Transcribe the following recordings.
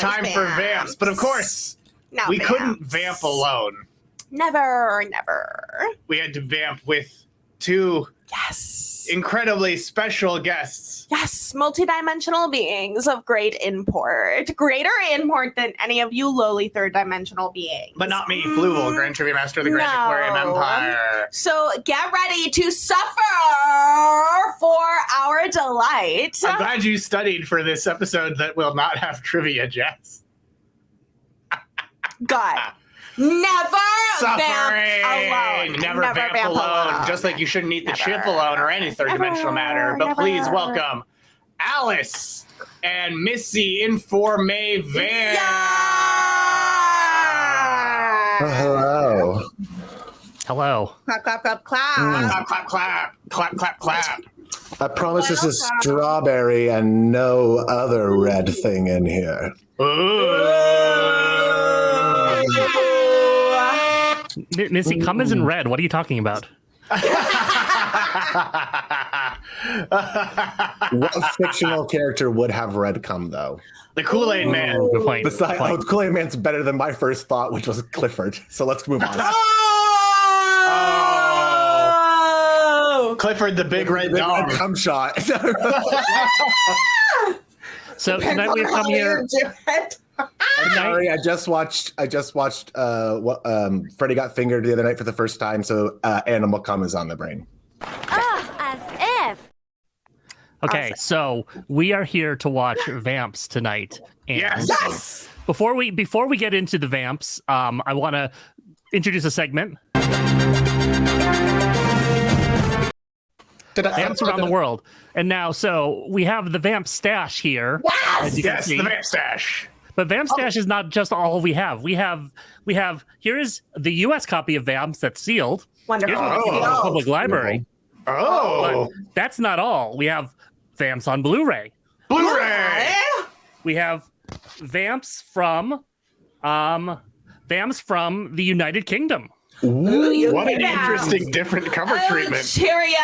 time for Vamps. But of course, we couldn't vamp alone. Never. We had to vamp with two incredibly special guests. Yes, multidimensional beings of great import. Greater import than any of you lowly third-dimensional beings. But not me, Fluval, Grand Trivia Master of the Grand Aquarium Empire. So get ready to suffer for our delight. I'm glad you studied for this episode that will not have trivia, Jess. God. Never Suffering. vamp alone. Never vamp alone. Just like you shouldn't eat the ship alone or any third-dimensional matter. But please welcome Alice and Missi in for May Vamp. Hello. Hello. Clap, clap, clap, clap. Clap, clap, clap. Clap, clap, clap. I promise this is strawberry and no other red thing in here. Missi, cum isn't red. What are you talking about? What fictional character would have red cum, though? The Kool-Aid Man. Good point. Besides, the Kool-Aid Man's better than my first thought, which was Clifford. So let's move on. Oh! Clifford the Big Red Dog. Cum shot. So tonight we've come here. I'm sorry, I just watched Freddy Got Fingered the other night for the first time, so animal cum is on the brain. As if. Okay, so we are here to watch Vamps tonight. And Yes. Before we get into the Vamps, I want to introduce a segment. Vamps around the world. And now, so we have the Vamp stash here. As you can see. The Vamp stash. But Vamp stash is not just all we have. We have here is the US copy of Vamps that's sealed. Wonderful. Here's one from the public library. Oh. But that's not all. We have Vamps on Blu-ray. Blu-ray. We have Vamps from the United Kingdom. Ooh, What an interesting different cover treatment. Cheerio.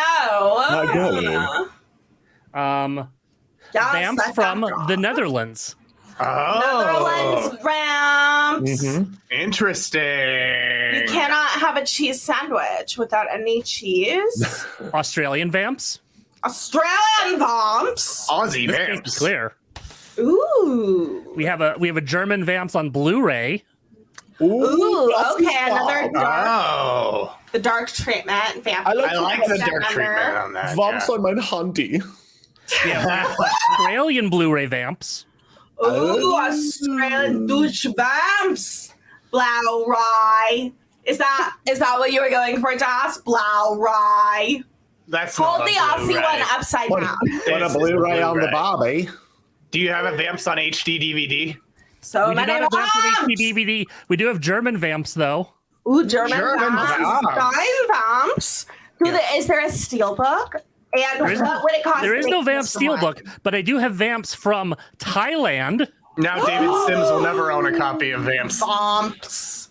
Vamps from the Netherlands. Oh. Netherlands Vamps. Interesting. You cannot have a cheese sandwich without any cheese. Australian Vamps. Australian Vamps. Aussie This case Vamps. is clear. Ooh. We have a German Vamps on Blu-ray. Ooh, okay, another dark, Oh. the dark treatment. Vamp. I like the dark treatment on that. Vamps on my handy. Yeah, Australian Blu-ray Vamps. Ooh, Australian douche Vamps. Blow rye. Is that what you were going for, Joss? Blow rye. That's Hold not the a Aussie Blu-ray. one upside down. What a It's Blu-ray on the Blu-ray. Bobby. Do you have a Vamps on HD DVD? So We do many not have Vamps with Vamps. HD DVD. We do have German Vamps though. Ooh, German Vamps. Vamps. Nine Vamps. Is there a steelbook? And There is- what would it cost? There is to no make Vamps this one? Steelbook, but I do have Vamps from Thailand. Now David Sims will never own a copy of Vamps. Vamps.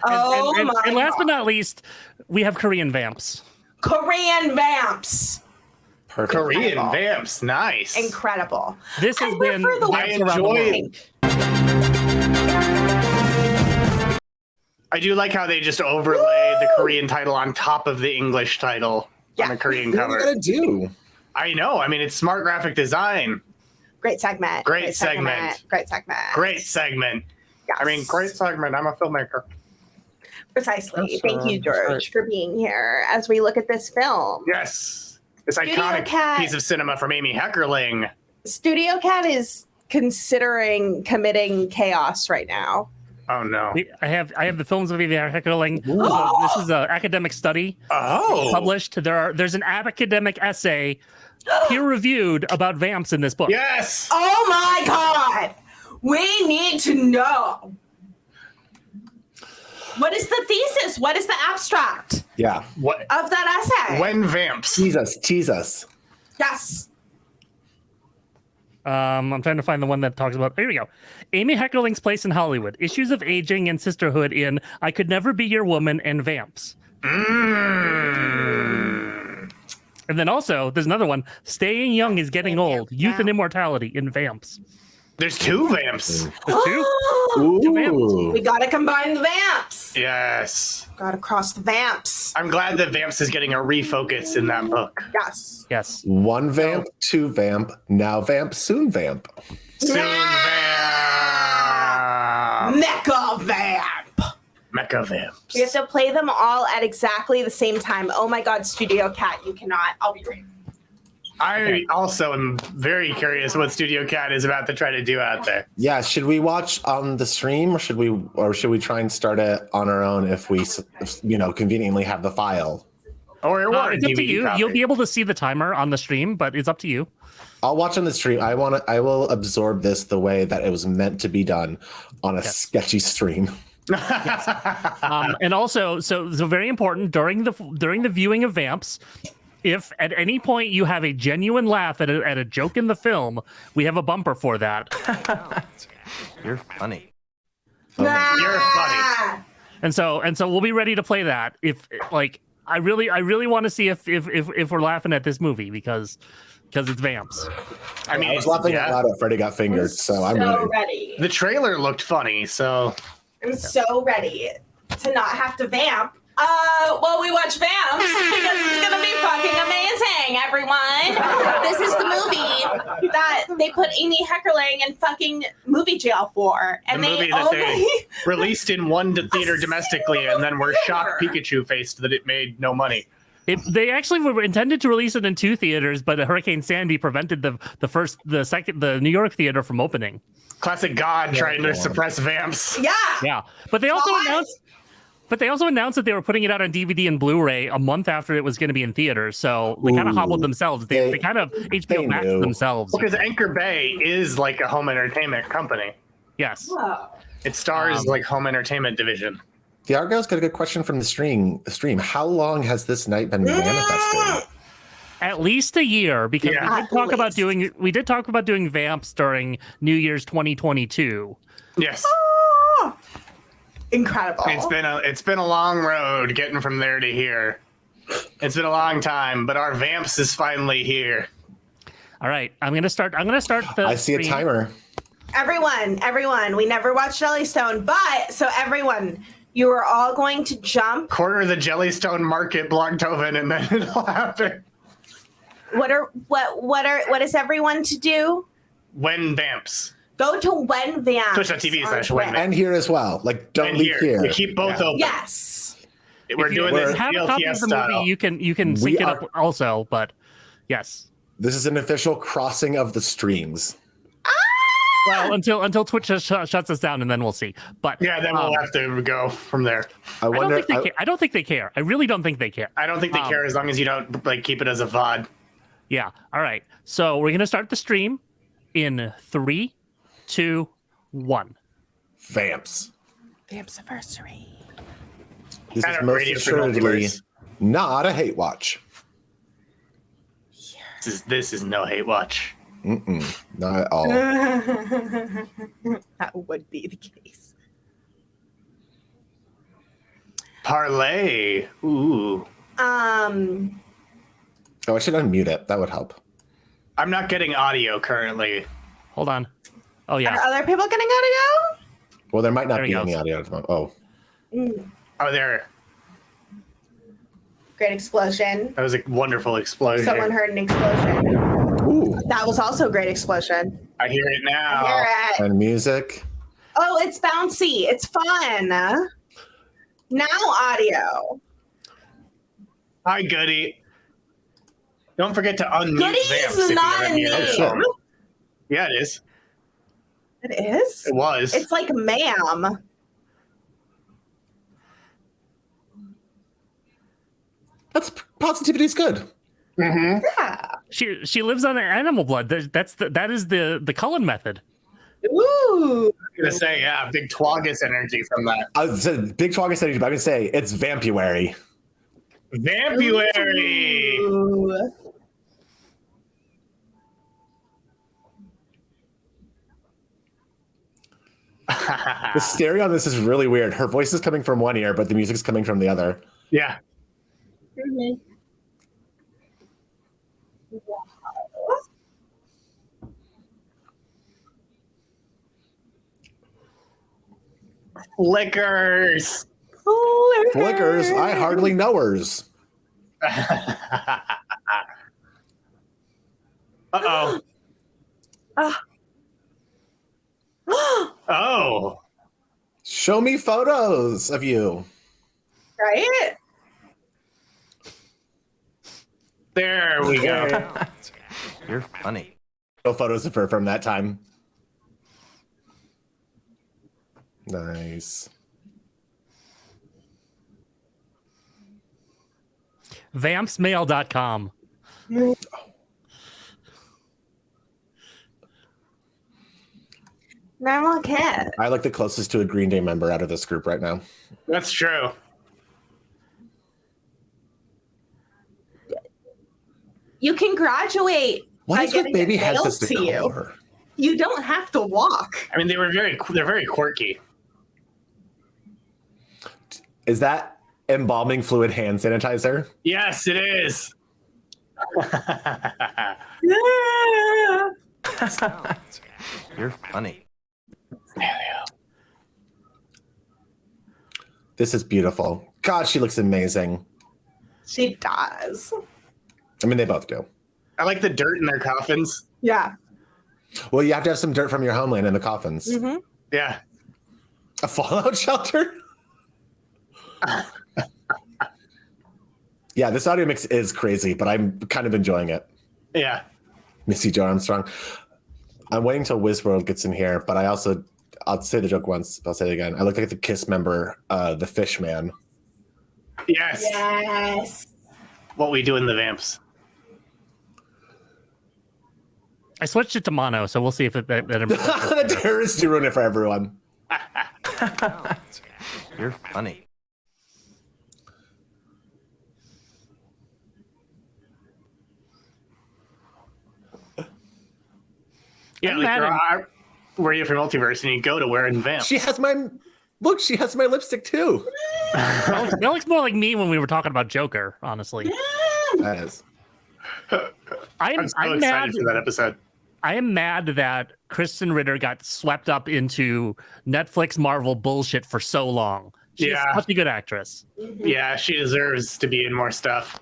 And, Oh and, my and last but God. not least, we have Korean Vamps. Korean Vamps. Perfect. Korean Vamps. Nice. Incredible. This has I been prefer the Vamps I around the enjoy- world. I do like how they just overlay the Korean title on top of the English title on the Korean What are cover. you gonna do? I know. I mean, it's smart graphic design. Great segment. Great segment. Great segment. Great segment. Yes. I mean, great segment. I'm a filmmaker. Precisely. That's, Thank you, that's George, right. for being here as we look at this film. Yes. This Studio iconic Cat. piece of cinema from Amy Heckerling. Studio Cat is considering committing chaos right now. Oh, no. I have the films of Amy Heckerling. This is an academic study Oh. published. There's an academic essay peer-reviewed about Vamps in this book. Yes. Oh my God! We need to know. What is the thesis? What is the abstract Yeah. What? of that essay? When Vamps. Tease us. Tease us. Yes. I'm trying to find the one that talks about. Here we go. Amy Heckerling's place in Hollywood. Issues of aging and sisterhood in I Could Never Be Your Woman and Vamps. Mm. And then also, there's another one. Staying Young is Getting Old. Youth and Immortality in Vamps. There's 2 vamps. There's 2. Ooh. We gotta combine the vamps. Yes. Gotta cross the vamps. I'm glad that Vamps is getting a refocus in that book. Yes. Yes. 1 vamp, 2 vamp, now vamp, soon vamp. Soon Vamp. Mecha vamp. Mecha Vamps. We have to play them all at exactly the same time. Oh my God, Studio Cat, you cannot. I'll be right. I also am very curious what Studio Cat is about to try to do out there. Yeah, should we watch on the stream or should we try and start it on our own if we conveniently have the file? Or It's up to DVD you. copy. You'll be able to see the timer on the stream, but it's up to you. I'll watch on the stream. I will absorb this the way that it was meant to be done on a sketchy stream. And also, so very important during the viewing of Vamps. If at any point you have a genuine laugh at a joke in the film, we have a bumper for that. You're funny. You're funny. And so we'll be ready to play that. If I really want to see if we're laughing at this movie because it's Vamps. I mean, I was laughing out loud at Freddy got fingered, so I'm ready. The trailer looked funny, so I'm so ready to not have to vamp. Well, we watch Vamps because it's gonna be fucking amazing, everyone. This is the movie that they put Amy Heckerling in fucking movie jail for, and the movie that they released in one theater domestically, and then were shocked Pikachu faced that it made no money. They actually were intended to release it in 2 theaters, but Hurricane Sandy prevented the New York theater from opening. Classic God trying to suppress Vamps. Yeah, but they also announced that they were putting it out on DVD and Blu-ray a month after it was going to be in theaters. So they kind of hobbled themselves. They kind of HBO Maxed themselves. Because Anchor Bay is like a home entertainment company. Yes. Whoa. It stars like home entertainment division. The Argyle's got a good question from the stream. How long has this night been manifesting? At least a year, because Yeah. we did talk about doing Vamps during New Year's 2022. Yes. Incredible. It's been a long road getting from there to here. It's been a long time, but our Vamps is finally here. All right, I'm gonna start the. I see a timer. Everyone, we never watched Jellystone, but so everyone, you are all going to jump. Quarter the Jellystone Market, Blogtoven, and then it'll happen. What is everyone to do? When Vamps. Go to When Vamps. Twitch.tv/When Vamps. And here as well. Don't And leave here. We keep both open. Yes. We're doing this have a copy DLTS of the style. movie. You can sync it up also, but yes. This is an official crossing of the streams. Well, until Twitch shuts us down, and then we'll see. But Yeah, then we'll have to go from there. I wonder. I don't think they care. I really don't think they care. I don't think they care as long as you don't keep it as a VOD. Yeah. All right. So we're gonna start the stream in 3, 2, 1. Vamps. Vamps anniversary. This Kind is of most radio for assuredly Multiverse. not a hate watch. This is no hate watch. Not at all. That would be the case. Parlay. Ooh. Oh, I should unmute it. That would help. I'm not getting audio currently. Hold on. Oh yeah. Are other people getting audio? Well, there might not There he be any goes. audio at the moment. Oh, Oh, there. Great explosion. That was a wonderful explosion. Someone heard an explosion. ooh, That was also a great explosion. I hear it now. I hear it. and music. Oh, it's bouncy. It's fun. Now audio. Hi, Goody. Don't forget to unmute Goody Vamps is if not you're a in here. name. Yeah, it is. It is? It was. It's like ma'am. That's positivity's good. Mm-hmm. Yeah. She lives on animal blood. That is the Cullen method. Ooh. I'm gonna say, yeah, big Twagus energy from that. I was big talking stage, but I can say it's Vampuary. Vampuary. Ooh. The stereo on this is really weird. Her voice is coming from one ear, but the music's coming from the other. Yeah. Mhm. Flickers. Flickers, I hardly knowers. Uh-oh. Oh. Show me photos of you. Right? There we go. You're funny. No photos of her from that time. Nice. Vampsmail.com. Normal kid. I look the closest to a Green Day member out of this group right now. That's true. You can graduate What by is with getting baby it heads mailed as the to you. color? You don't have to walk. I mean, they're very quirky. Is that embalming fluid hand sanitizer? Yes, it is. Yeah. You're funny. This is beautiful. God, she looks amazing. She does. I mean, they both do. I like the dirt in their coffins. Yeah. Well, you have to have some dirt from your homeland in the coffins. Mm-hmm. Yeah. A fallout shelter? Yeah, this audio mix is crazy, but I'm kind of enjoying it. Yeah. Missy Jo Armstrong. I'm waiting till Wizworld gets in here, but I'll say the joke once, I'll say it again. I look like the Kiss member, the Fish Man. Yes. Yes. What we do in the Vamps. I switched it to mono, so we'll see if that The terrorists do ruin it for everyone. You're funny. Yeah, like where you from Multiverse and you go to where in Vamps. She has my lipstick too. It looks more like me when we were talking about Joker, honestly. That is. I'm so excited for that episode. I am mad that Kristen Ritter got swept up into Netflix Marvel bullshit for so long. She's such a good actress. Yeah, she deserves to be in more stuff.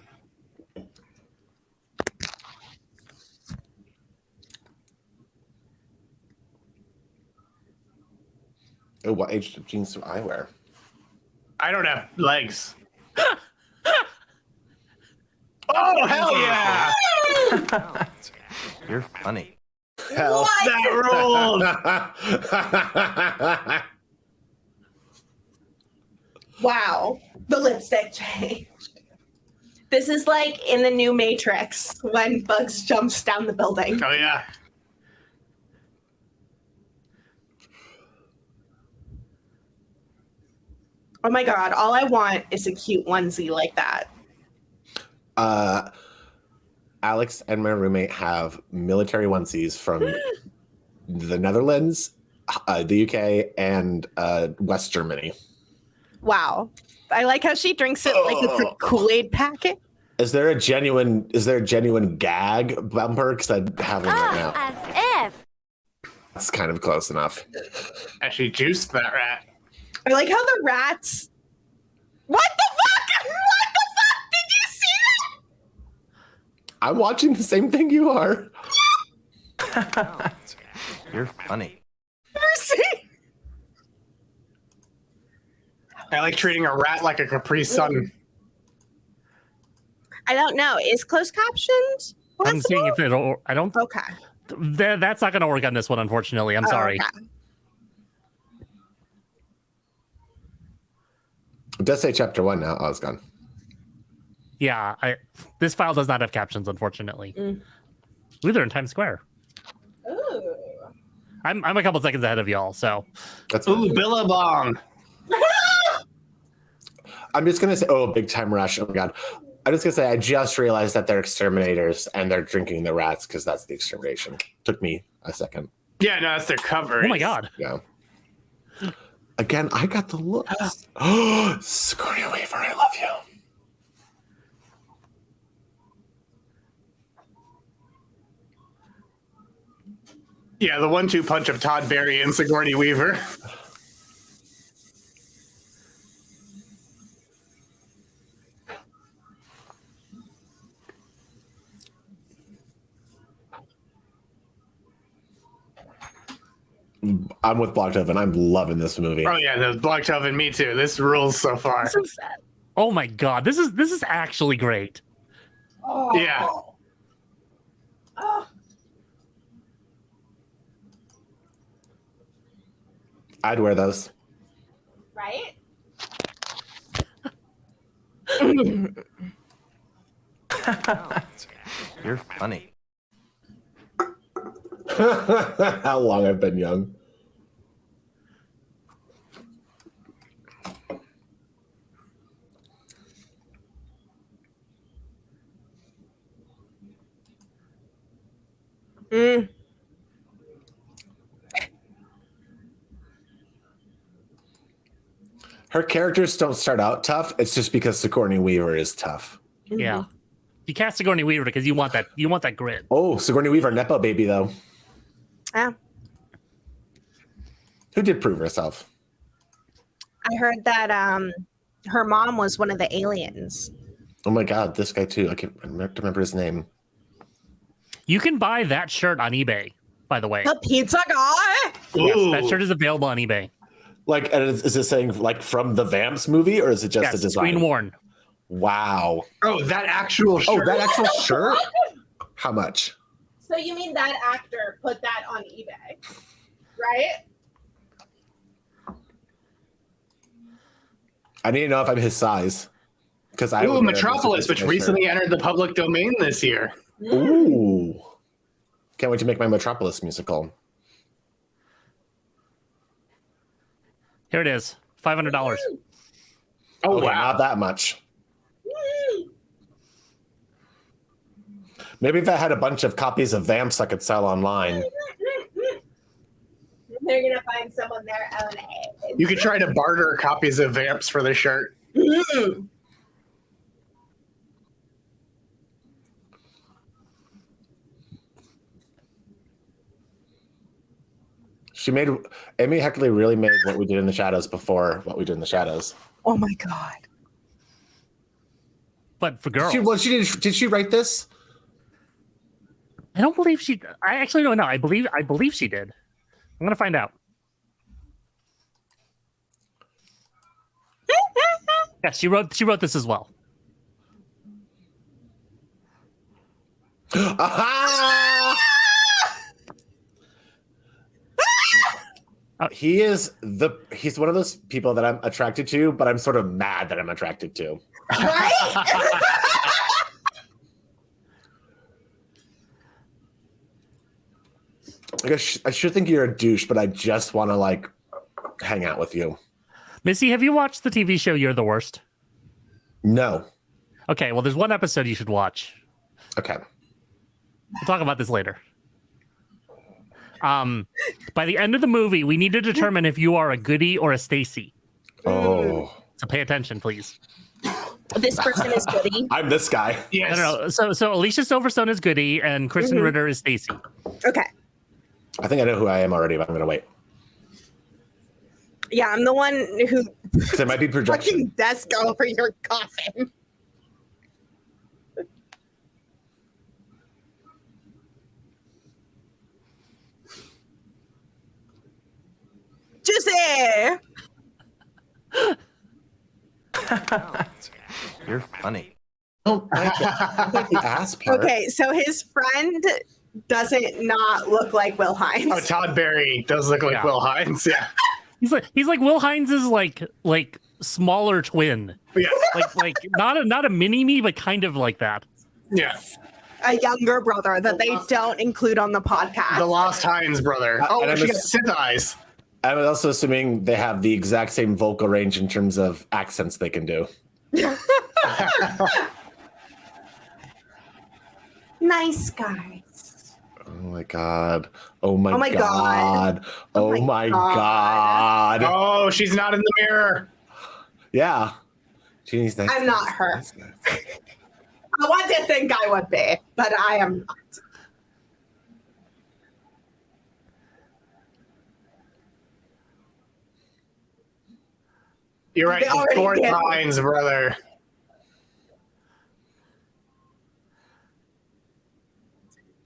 Oh, what age jeans do I wear? I don't have legs. Oh, hell yeah! You're funny. Hell. That ruled! Wow. The lipstick changed. This is like in the new Matrix when Bugs jumps down the building. Oh, yeah. Oh my God. All I want is a cute onesie like that. Alex and my roommate have military onesies from the Netherlands, the UK, and West Germany. Wow. I like how she drinks it like it's a Kool-Aid packet. Is there a genuine gag bumper? Because I have one right now. As if. That's kind of close enough. Actually juiced that rat. I like how the rats. What the fuck? What the fuck? Did you see that? I'm watching the same thing you are. You're funny. Mercy. I like treating a rat like a Capri Sun. I don't know. Is closed captions I'm seeing if it'll. I don't. Okay. That's not going to work on this one, unfortunately. I'm sorry. Okay. It does say chapter 1 now. Oh, it's gone. Yeah, this file does not have captions, unfortunately. Ooh, they're in Times Square. Ooh. I'm a couple seconds ahead of y'all, so. That's Ooh, Billabong. I'm just gonna say, oh, big time rush. Oh my god. I'm just gonna say I just realized that they're exterminators and they're drinking the rats because that's the extermination. Took me a second. Yeah, no, that's their cover. Oh my god. Yeah. Again, I got the looks. Oh, Sigourney Weaver, I love you. Yeah, the 1-2 punch of Todd Barry and Sigourney Weaver. I'm with Blocked Oven. I'm loving this movie. Oh yeah, the Blocked Oven. Me too. This rules so far. Oh my god, this is actually great. Oh. Yeah. Oh. I'd wear those. Right? You're funny. How long I've been young. Mm. Her characters don't start out tough. It's just because Sigourney Weaver is tough. Yeah. You cast Sigourney Weaver because you want that grit. Oh, Sigourney Weaver, Nepo baby, though. Yeah. Who did prove herself? I heard that her mom was one of the aliens. Oh my God, this guy too. I can't remember his name. You can buy that shirt on eBay, by the way. The pizza guy? Yes, Ooh. that shirt is available on eBay. Like, and is it saying like from the Vamps movie, or is it just a Yes, design? screen worn. Wow. Oh, that actual shirt. Oh, that actual shirt? How much? So you mean that actor put that on eBay, right? I need to know if I'm his size. Because I Ooh, would wear Metropolis, which shirt. recently entered the public domain this year. Ooh. Can't wait to make my Metropolis musical. Here it is. $500. Oh, Okay, wow. not that much. Maybe if I had a bunch of copies of Vamps I could sell online. They're gonna find someone their own age. You could try to barter copies of Vamps for the shirt. Amy Heckerling really made What We Did in the Shadows before What We Did in the Shadows. Oh my god. But for girls. Did she write this? I don't believe she. I actually don't know. I believe she did. I'm gonna find out. Yeah, she wrote this as well. Aha! He's one of those people that I'm attracted to, but I'm sort of mad that I'm attracted to. Right? I should think you're a douche, but I just want to like hang out with you. Missy, have you watched the TV show You're the Worst? No. Okay, well, there's one episode you should watch. Okay. We'll talk about this later. By the end of the movie, we need to determine if you are a Goody or a Stacy. Oh. So pay attention, please. This person is Goody. I'm this guy. Yes. No. So Alicia Silverstone is Goody, and Kristen Ritter is Stacy. Okay. I think I know who I am already, but I'm gonna wait. Yeah, I'm the one who There might be projection. fucking desk over your coffin. Juicy! You're funny. Oh, the ass part. Okay, so his friend doesn't not look like Will Hines. Oh, Todd Barry does look like Yeah. Will Hines. Yeah. He's like Will Hines's like smaller twin. Yeah. Like not a mini me, but kind of like that. Yeah. A younger brother that they don't include on the podcast. The Lost Hines brother. and Oh, I'm she got ass- Sith eyes. I'm also assuming they have the exact same vocal range in terms of accents they can do. Nice guys. Oh my god. Oh my, Oh my god. Oh Oh my my god. Oh, she's not in the mirror. Yeah. She's nice. I'm not her. Nice. I want to think I would be, but I am not. You're right. They already Fourth did. Hines, brother.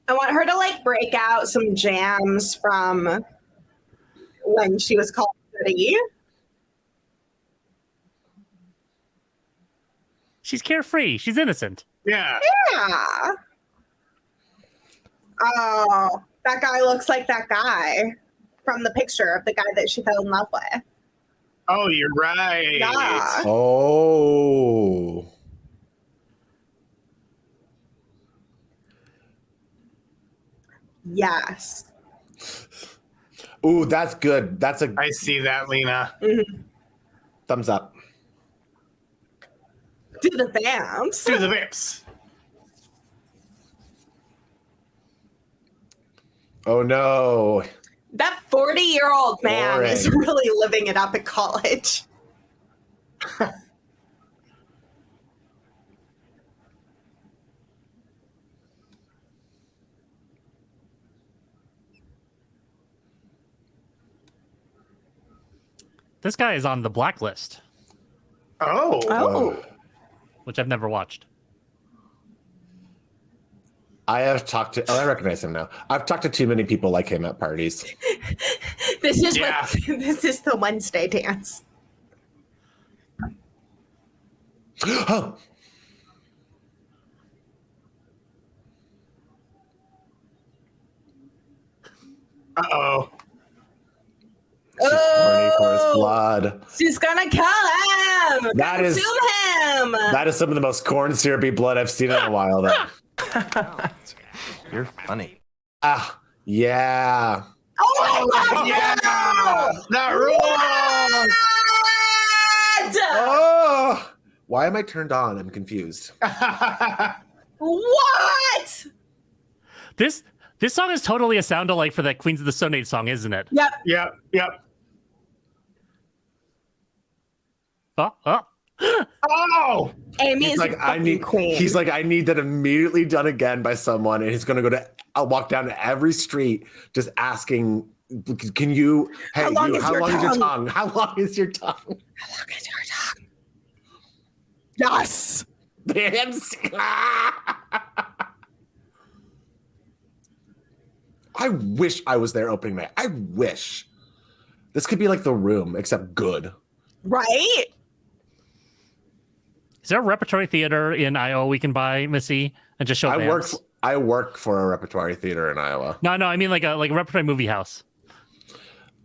I want her to like break out some jams from when she was called pretty. She's carefree. She's innocent. Yeah. Yeah. Oh, that guy looks like that guy from the picture of the guy that she fell in love with. Oh, you're right. Yeah. Oh. Yes. Ooh, that's good. That's a I see that, Lena. thumbs up. Do the Vamps. Do the Vamps. Oh no. That 40-year-old man is Boring. really living it up at college. This guy is on the blacklist, Oh. Oh. which I've never watched. I have talked to I recognize him now. I've talked to too many people like him at parties. This is Yeah. what this is the Wednesday dance. Oh. Uh-oh. She's horny for his blood. She's gonna kill him. That is- Consume him. That is some of the most corn syrupy blood I've seen in a while though. You're funny. Ah, yeah. Oh my God! Yeah. That rules. Oh, why am I turned on? I'm confused. What? This song is totally a sound-alike for that Queens of the Stone Age song, isn't it? Yep. Yep. Oh. Oh. Amy He's is like, a I fucking need. queen. He's like, I need that immediately done again by someone, and he's gonna go to. I'll walk down to every street just asking, "Can you? Hey, How long you, is how your long is your tongue? tongue? How long is your tongue?" How long is your tongue? Yes. Vamps. I wish I was there opening night. I wish this could be like The Room, except good. Right? Is there a repertory theater in Iowa we can buy, Missy, and just show Vamps? I work for a repertory theater in Iowa. No, I mean like a repertory movie house.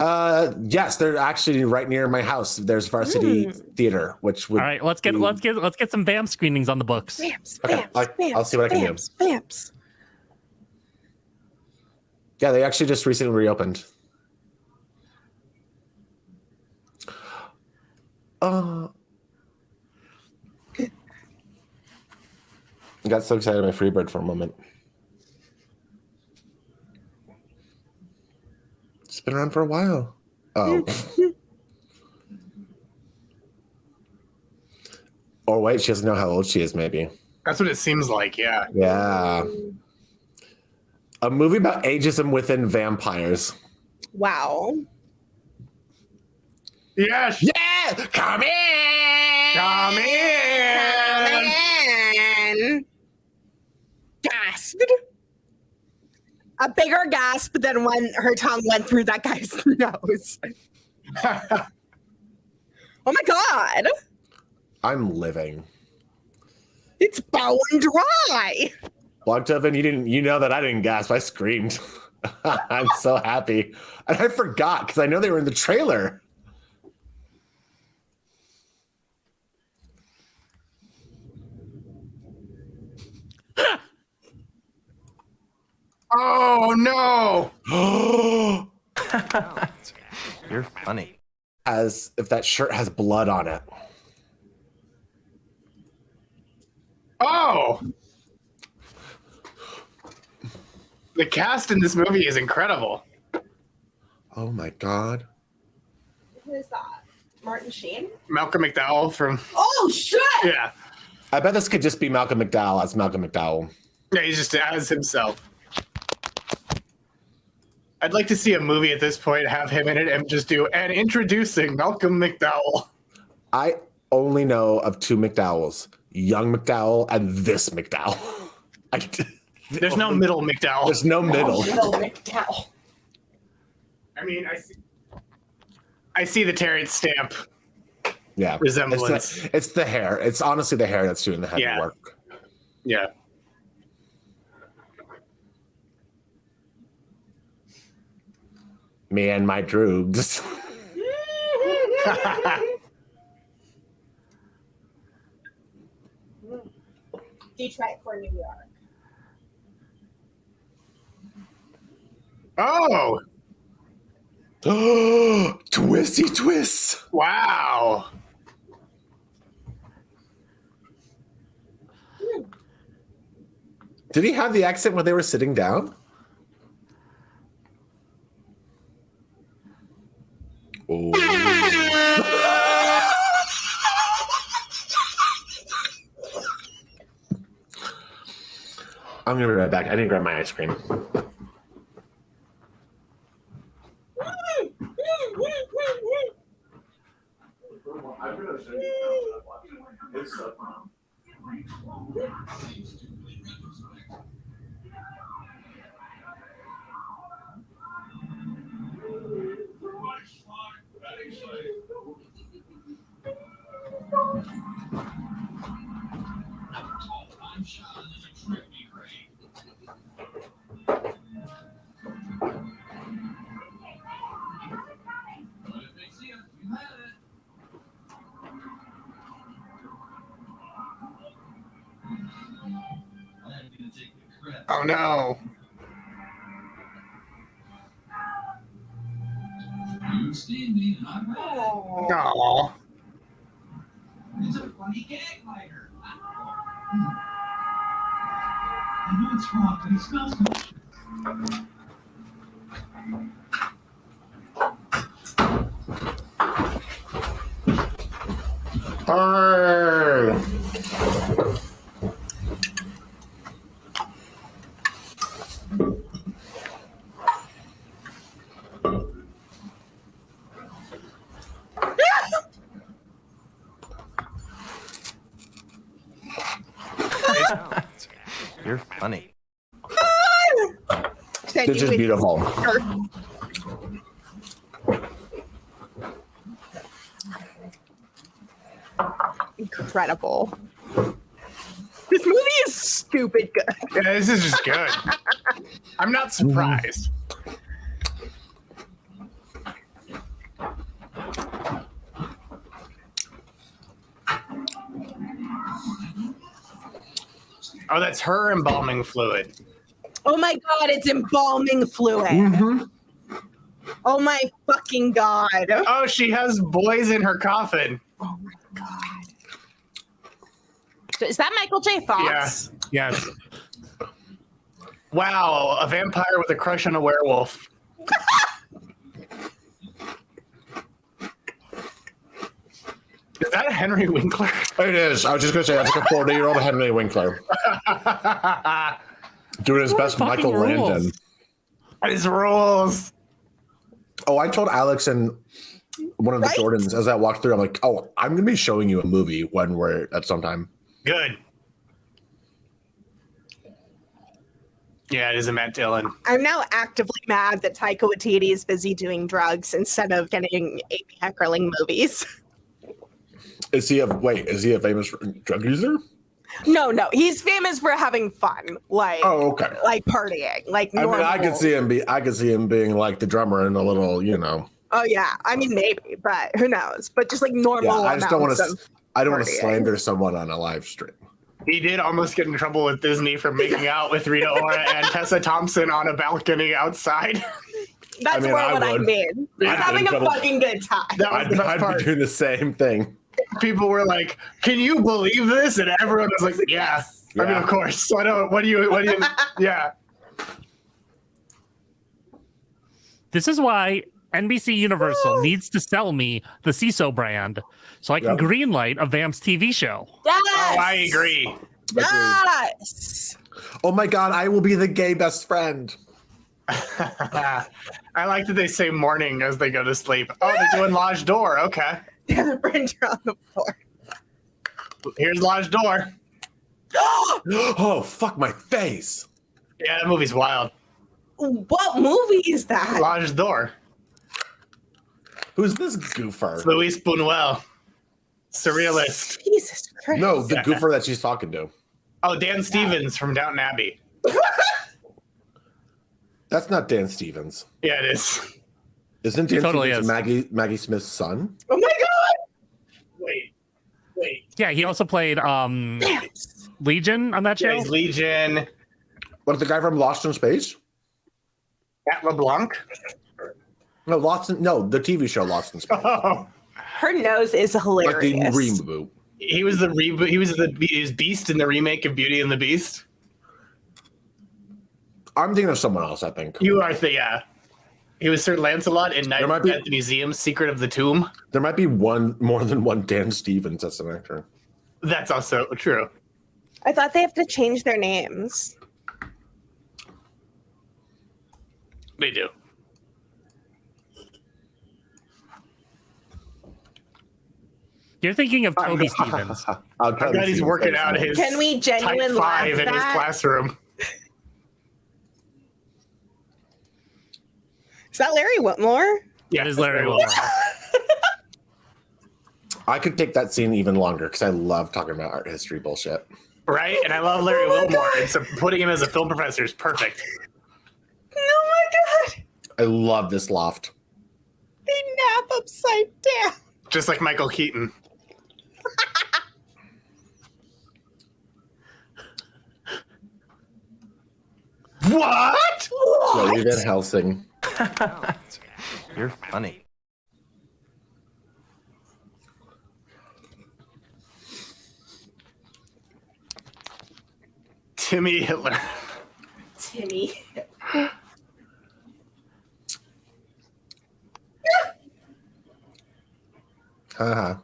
Yes, they're actually right near my house. There's Varsity Theater, which would. All right, let's get some Vamp screenings on the books. Vamps, Okay, vamps, I'll see what I can do. vamps, Vamps. Yeah, they actually just recently reopened. I got so excited about Freebird for a moment. It's been around for a while. Oh. Or wait, she doesn't know how old she is, maybe. That's what it seems like. Yeah. Yeah. A movie about ageism within vampires. Wow. Yes. Yeah! Come in! Come in. Man. Gasped. A bigger gasp than when her tongue went through that guy's nose. Oh my God. I'm living. It's bone dry. Blocktoven, you know that I didn't gasp. I screamed. I'm so happy. And I forgot because I know they were in the trailer. Oh no. You're funny. As if that shirt has blood on it. Oh. The cast in this movie is incredible. Oh my God. Who is that? Martin Sheen? Malcolm McDowell from Oh, shit! yeah. I bet this could just be Malcolm McDowell as Malcolm McDowell. Yeah, he's just as himself. I'd like to see a movie at this point have him in it and just do and introducing Malcolm McDowell. I only know of two McDowells, young McDowell and this McDowell. There's no middle McDowell. There's no middle. Bill McDowell. I mean, I see. I see the Terrence stamp Yeah, resemblance. It's the hair. It's honestly the hair that's doing the heavy work. Yeah. Me and my droogs. Detroit for New York. Oh, Twisty twists. wow. Did he have the accent when they were sitting down? Oh. I'm gonna be right back. I need to grab my ice cream. Oh no. Oh. It's a funny gag lighter. I know it's wrong, but it smells good. You're funny. This is beautiful. Incredible. This movie is stupid good. Yeah, this is just good. I'm not surprised. Oh, that's her embalming fluid. Oh my god, it's embalming fluid. Mm-hmm. Oh my fucking god. Oh, she has boys in her coffin. Oh my god. Is that Michael J. Fox? Yes. Wow, a vampire with a crush on a werewolf. Is that Henry Winkler? It is. I was just gonna say that's like a 40-year-old Henry Winkler doing his best fucking Michael rules. Landon. His rules. Oh, I told Alex and one of the Right? Jordans as I walked through, I'm like, oh, I'm gonna be showing you a movie when we're at some time. Good. Yeah, it is a Matt Dillon. I'm now actively mad that Taika Waititi is busy doing drugs instead of getting Amy Heckerling movies. Is he a famous drug user? No, he's famous for having fun, like Okay. like partying, like I normal. mean, I could see him being like the drummer in a little, Oh yeah, I mean maybe, but who knows? But just like normal. Yeah, I just don't want to. I don't want to partying. slander someone on a live stream. He did almost get in trouble with Disney for making out with Rita Ora and Tessa Thompson on a balcony outside. That's I mean, more I what I would. mean. He's I'd having get a in trouble. fucking good time. That was the best I'd part. be doing the same thing. People were like, "Can you believe this?" And everyone was like, "Yeah." I mean, Yeah. of course. So what do you? Yeah. This is why NBC Universal needs to sell me the CISO brand so I can Yep. greenlight a Vamps TV show. Yes. Oh, I agree. Yes. Oh my god, I will be the gay best friend. I like that they say morning as they go to sleep. Oh, they're doing Lodge Door. Okay. The printer on the floor. Here's Lodge Door. Oh, fuck my face. Yeah, that movie's wild. What movie is that? Lodge Door. Who's this goofer? It's Luis Buñuel, surrealist. Jesus Christ. No, the goofer that she's talking to. Oh, Dan Stevens from Downton Abbey. That's not Dan Stevens. Yeah, it is. Isn't Dan Totally Stevens is. Maggie Smith's son? Oh my god! Wait. Yeah, he also played Legion on that Yeah, show. he's Legion. What, the guy from Lost in Space? Matt LeBlanc. No, the TV show Lost in Space. Oh, Her nose is Like hilarious. the reboot. he was the reboot. He was Beast in the remake of Beauty and the Beast. I'm thinking of someone else, I think. You are yeah. He was Sir Lancelot in Night There might at be- the Museum, Secret of the Tomb. There might be more than one Dan Stevens as an actor. That's also true. I thought they have to change their names. They do. You're thinking of Toby Stevens. I'm glad he's working out his Can we type genuine laugh 5 in his that? classroom. Is that Larry Whitmore? Yeah, That is Larry Wilmore. I could take that scene even longer because I love talking about art history bullshit. Right? And I love Larry Wilmore. And so putting him as a film professor is perfect. Oh my god! I love this loft. They nap upside down. Just like Michael Keaton. What? Joey Van Helsing. You're funny. Timmy Hitler. Timmy. Haha.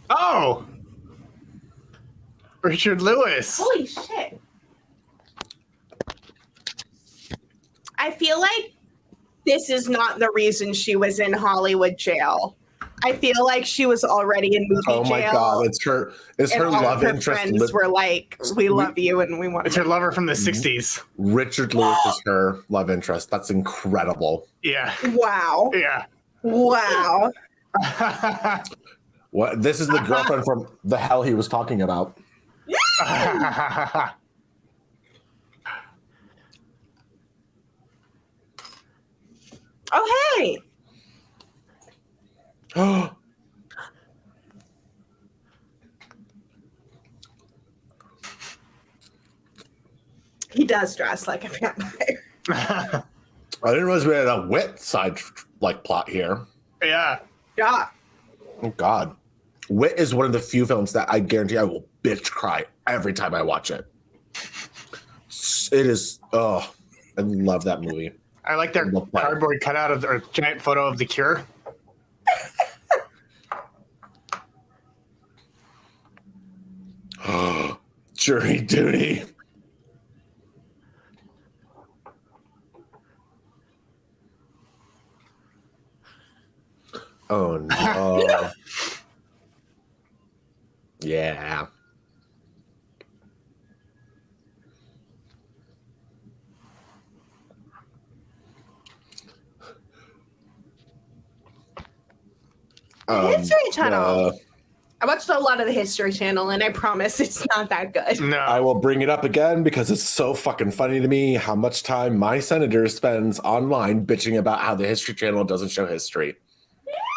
Oh! Richard Lewis. Holy shit. I feel like this is not the reason she was in Hollywood jail. I feel like she was already in movie Oh my jail. god, it's her and her all love of her interest. friends were like, "We love you, and we want It's to." her lover from the 60s. Richard Lewis is her love interest. That's incredible. Yeah. Wow! Yeah. Wow! What? This is the girlfriend from the hell he was talking about. Oh hey! He does dress like a vampire. I didn't realize we had a wit side plot here. Yeah. Yeah. Oh god. Wit is one of the few films that I guarantee I will bitch cry every time I watch it. It is I love that movie. I like their cardboard cutout of or giant photo of the Cure. Jury duty. Oh no. Yeah. History Channel. I watched a lot of the History Channel, and I promise it's not that good. No. I will bring it up again because it's so fucking funny to me how much time my senator spends online bitching about how the History Channel doesn't show history.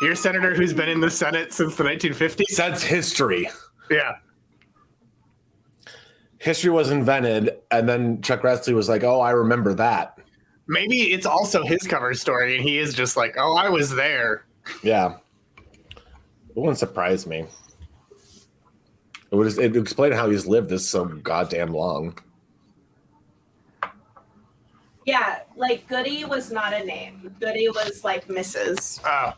Your senator who's been in the Senate since the 1950s? That's history. Yeah. History was invented, and then Chuck Grassley was like, "Oh, I remember that." Maybe it's also his cover story, and he is just like, "Oh, I was there." Yeah, it wouldn't surprise me. It explained how he's lived this so goddamn long. Yeah, like Goody was not a name. Goody was like Mrs. Oh.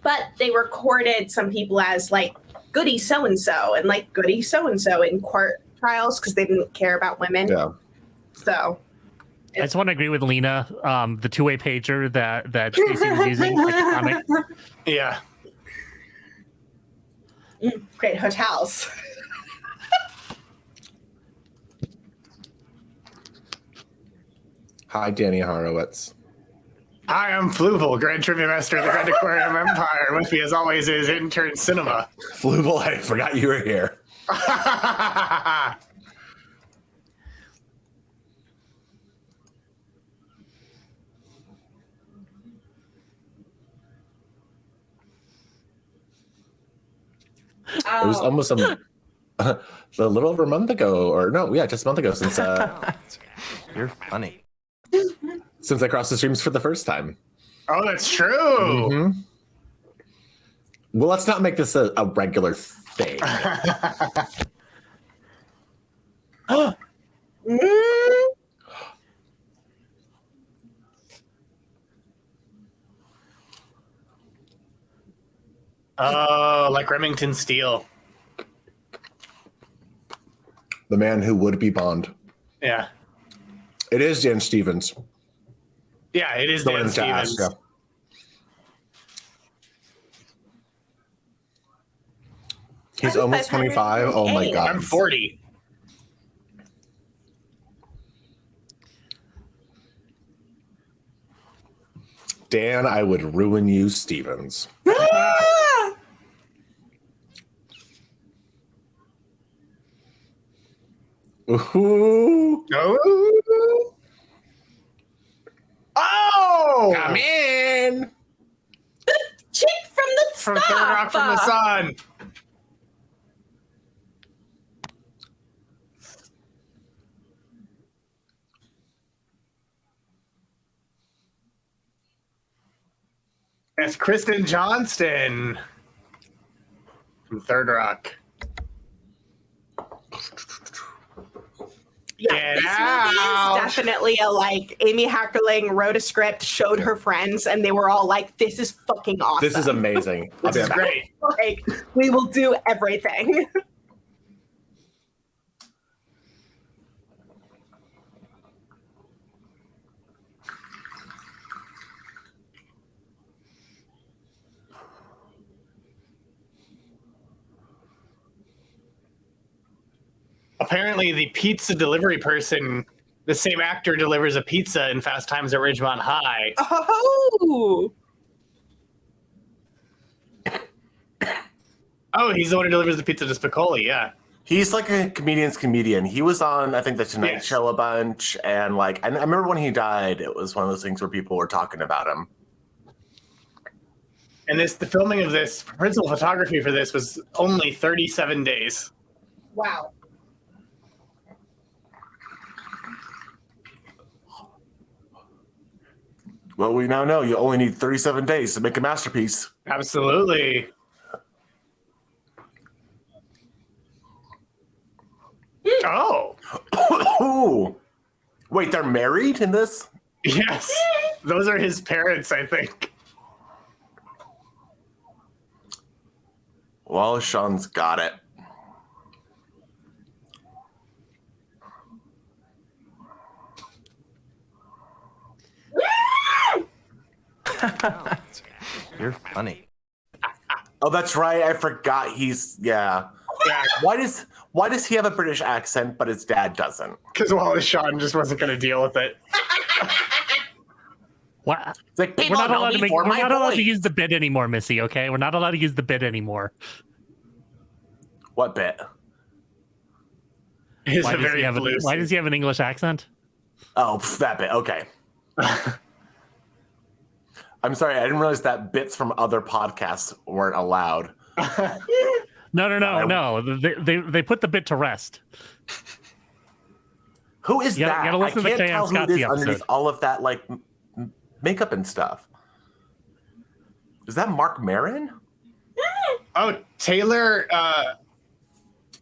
But they recorded some people as like Goody so and so and like Goody so and so in court trials because they didn't care about women. Yeah. So I just want to agree with Lena. The two-way pager that Stacey was using, like the comic. Yeah. Great hotels. Hi, Danny Horowitz. Hi, I'm Fluval, Grand Trivia Master of the Grand Aquarium Empire. With me, as always, is Intern Cinema. Fluval, I forgot you were here. It was almost a little over a month ago, or no, yeah, just a month ago since You're funny. since I crossed the streams for the first time. Oh, that's true. Mm-hmm. Well, let's not make this a regular thing. Oh, like Remington Steele. The man who would be Bond. Yeah. It is Dan Stevens. Yeah, it is Dan Stevens. Yeah. He's almost 25. Oh my god. I'm 40. Dan, I would ruin you, Stevens. Ooh. Oh! Come in. Chick from the From stuff. Third Rock from the Sun. That's Kristen Johnston from Third Rock. Yeah, Get this out. movie is definitely a like Amy Heckerling wrote a script, showed her friends, and they were all like, "This is fucking awesome. This is amazing. This is great. Like, we will do everything." Apparently, the pizza delivery person, the same actor, delivers a pizza in Fast Times at Ridgemont High. Oh, Oh, he's the one who delivers the pizza to Spicoli, yeah. He's like a comedian's comedian. He was on, I think, the Tonight Yes. Show a bunch, and like, I remember when he died, it was one of those things where people were talking about him. And the filming of this, principal photography for this was only 37 days. wow. Well, we now know you only need 37 days to make a masterpiece. Absolutely. Oh, Ooh. Wait, they're married in this? yes. Those are his parents, I think. Well, Sean's got it. You're funny. Oh, that's right. I forgot he's Yeah, Why does he have a British accent, but his dad doesn't? because Wallace Shawn just wasn't going to deal with it. What? It's like, We're people not know allowed me to make. for We're my not allowed voice. to use the bit anymore, Missy. Okay, we're not allowed to use the bit anymore. What bit? It's Why a does, he very have blue. why does he have an English accent? Oh, that bit. Okay. I'm sorry. I didn't realize that bits from other podcasts weren't allowed. No. They put the bit to rest. Who is You that? gotta listen to I the can't K.M. tell who it Scotty is underneath episode. all of that like makeup and stuff. Is that Mark Maron? Oh, Taylor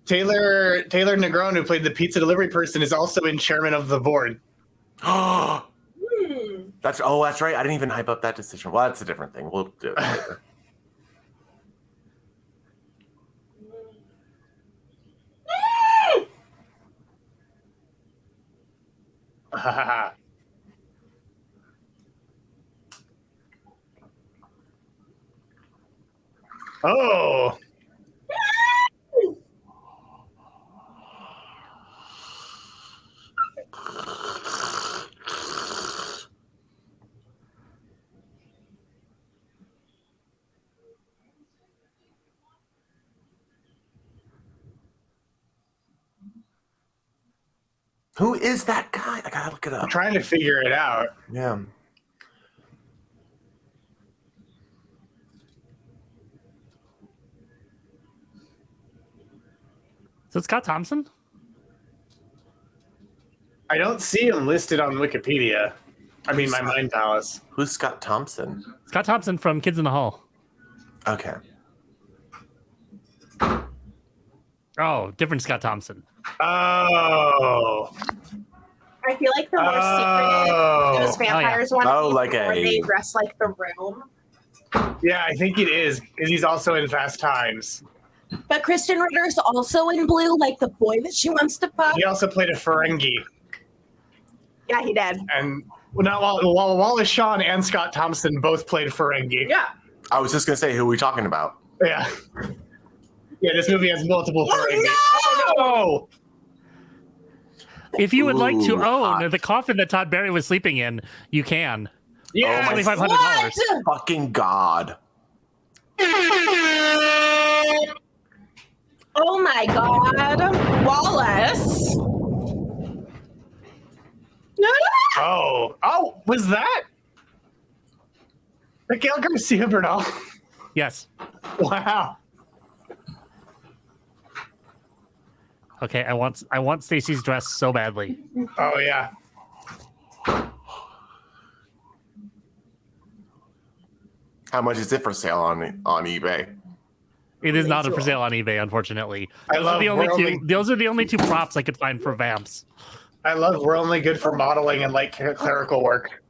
Negron, who played the pizza delivery person, is also in chairman of the board. That's right. I didn't even hype up that decision. Well, that's a different thing. We'll do it later. Oh. Who is that guy? I gotta look it I'm up. trying to figure it out. Yeah. So it's Scott Thompson? I don't see him listed on Wikipedia. I mean, my Mind Palace. Who's Scott Thompson? Scott Thompson from Kids in the Hall. Okay. Oh, different Scott Thompson. Oh. I feel like the more secretive those vampires want to Oh, be like before a- they dress like the room. Yeah, I think it is, because he's also in Fast Times. But Kristen Ritter's also in blue, like the boy that she wants to fuck. He also played a Ferengi. Yeah, he did. And while Wallace Shawn and Scott Thompson both played Ferengi. Yeah. I was just gonna say, who are we talking about? Yeah. Yeah, this movie has multiple Ferengi. no! Oh, no! If you would like to Ooh, own hot. the coffin that Todd Barry was sleeping in, you can. Yeah, Oh my $2,500. Fucking God. Oh my god. Wallace. Oh, was that? Miguel Garcia Bernal? Yes. Wow. Okay, I want Stacy's dress so badly. Oh, yeah. How much is it for sale on eBay? It is not for sale on eBay, unfortunately. I love Those are the only two props I could find for Vamps. I love we're only good for modeling and like clerical work.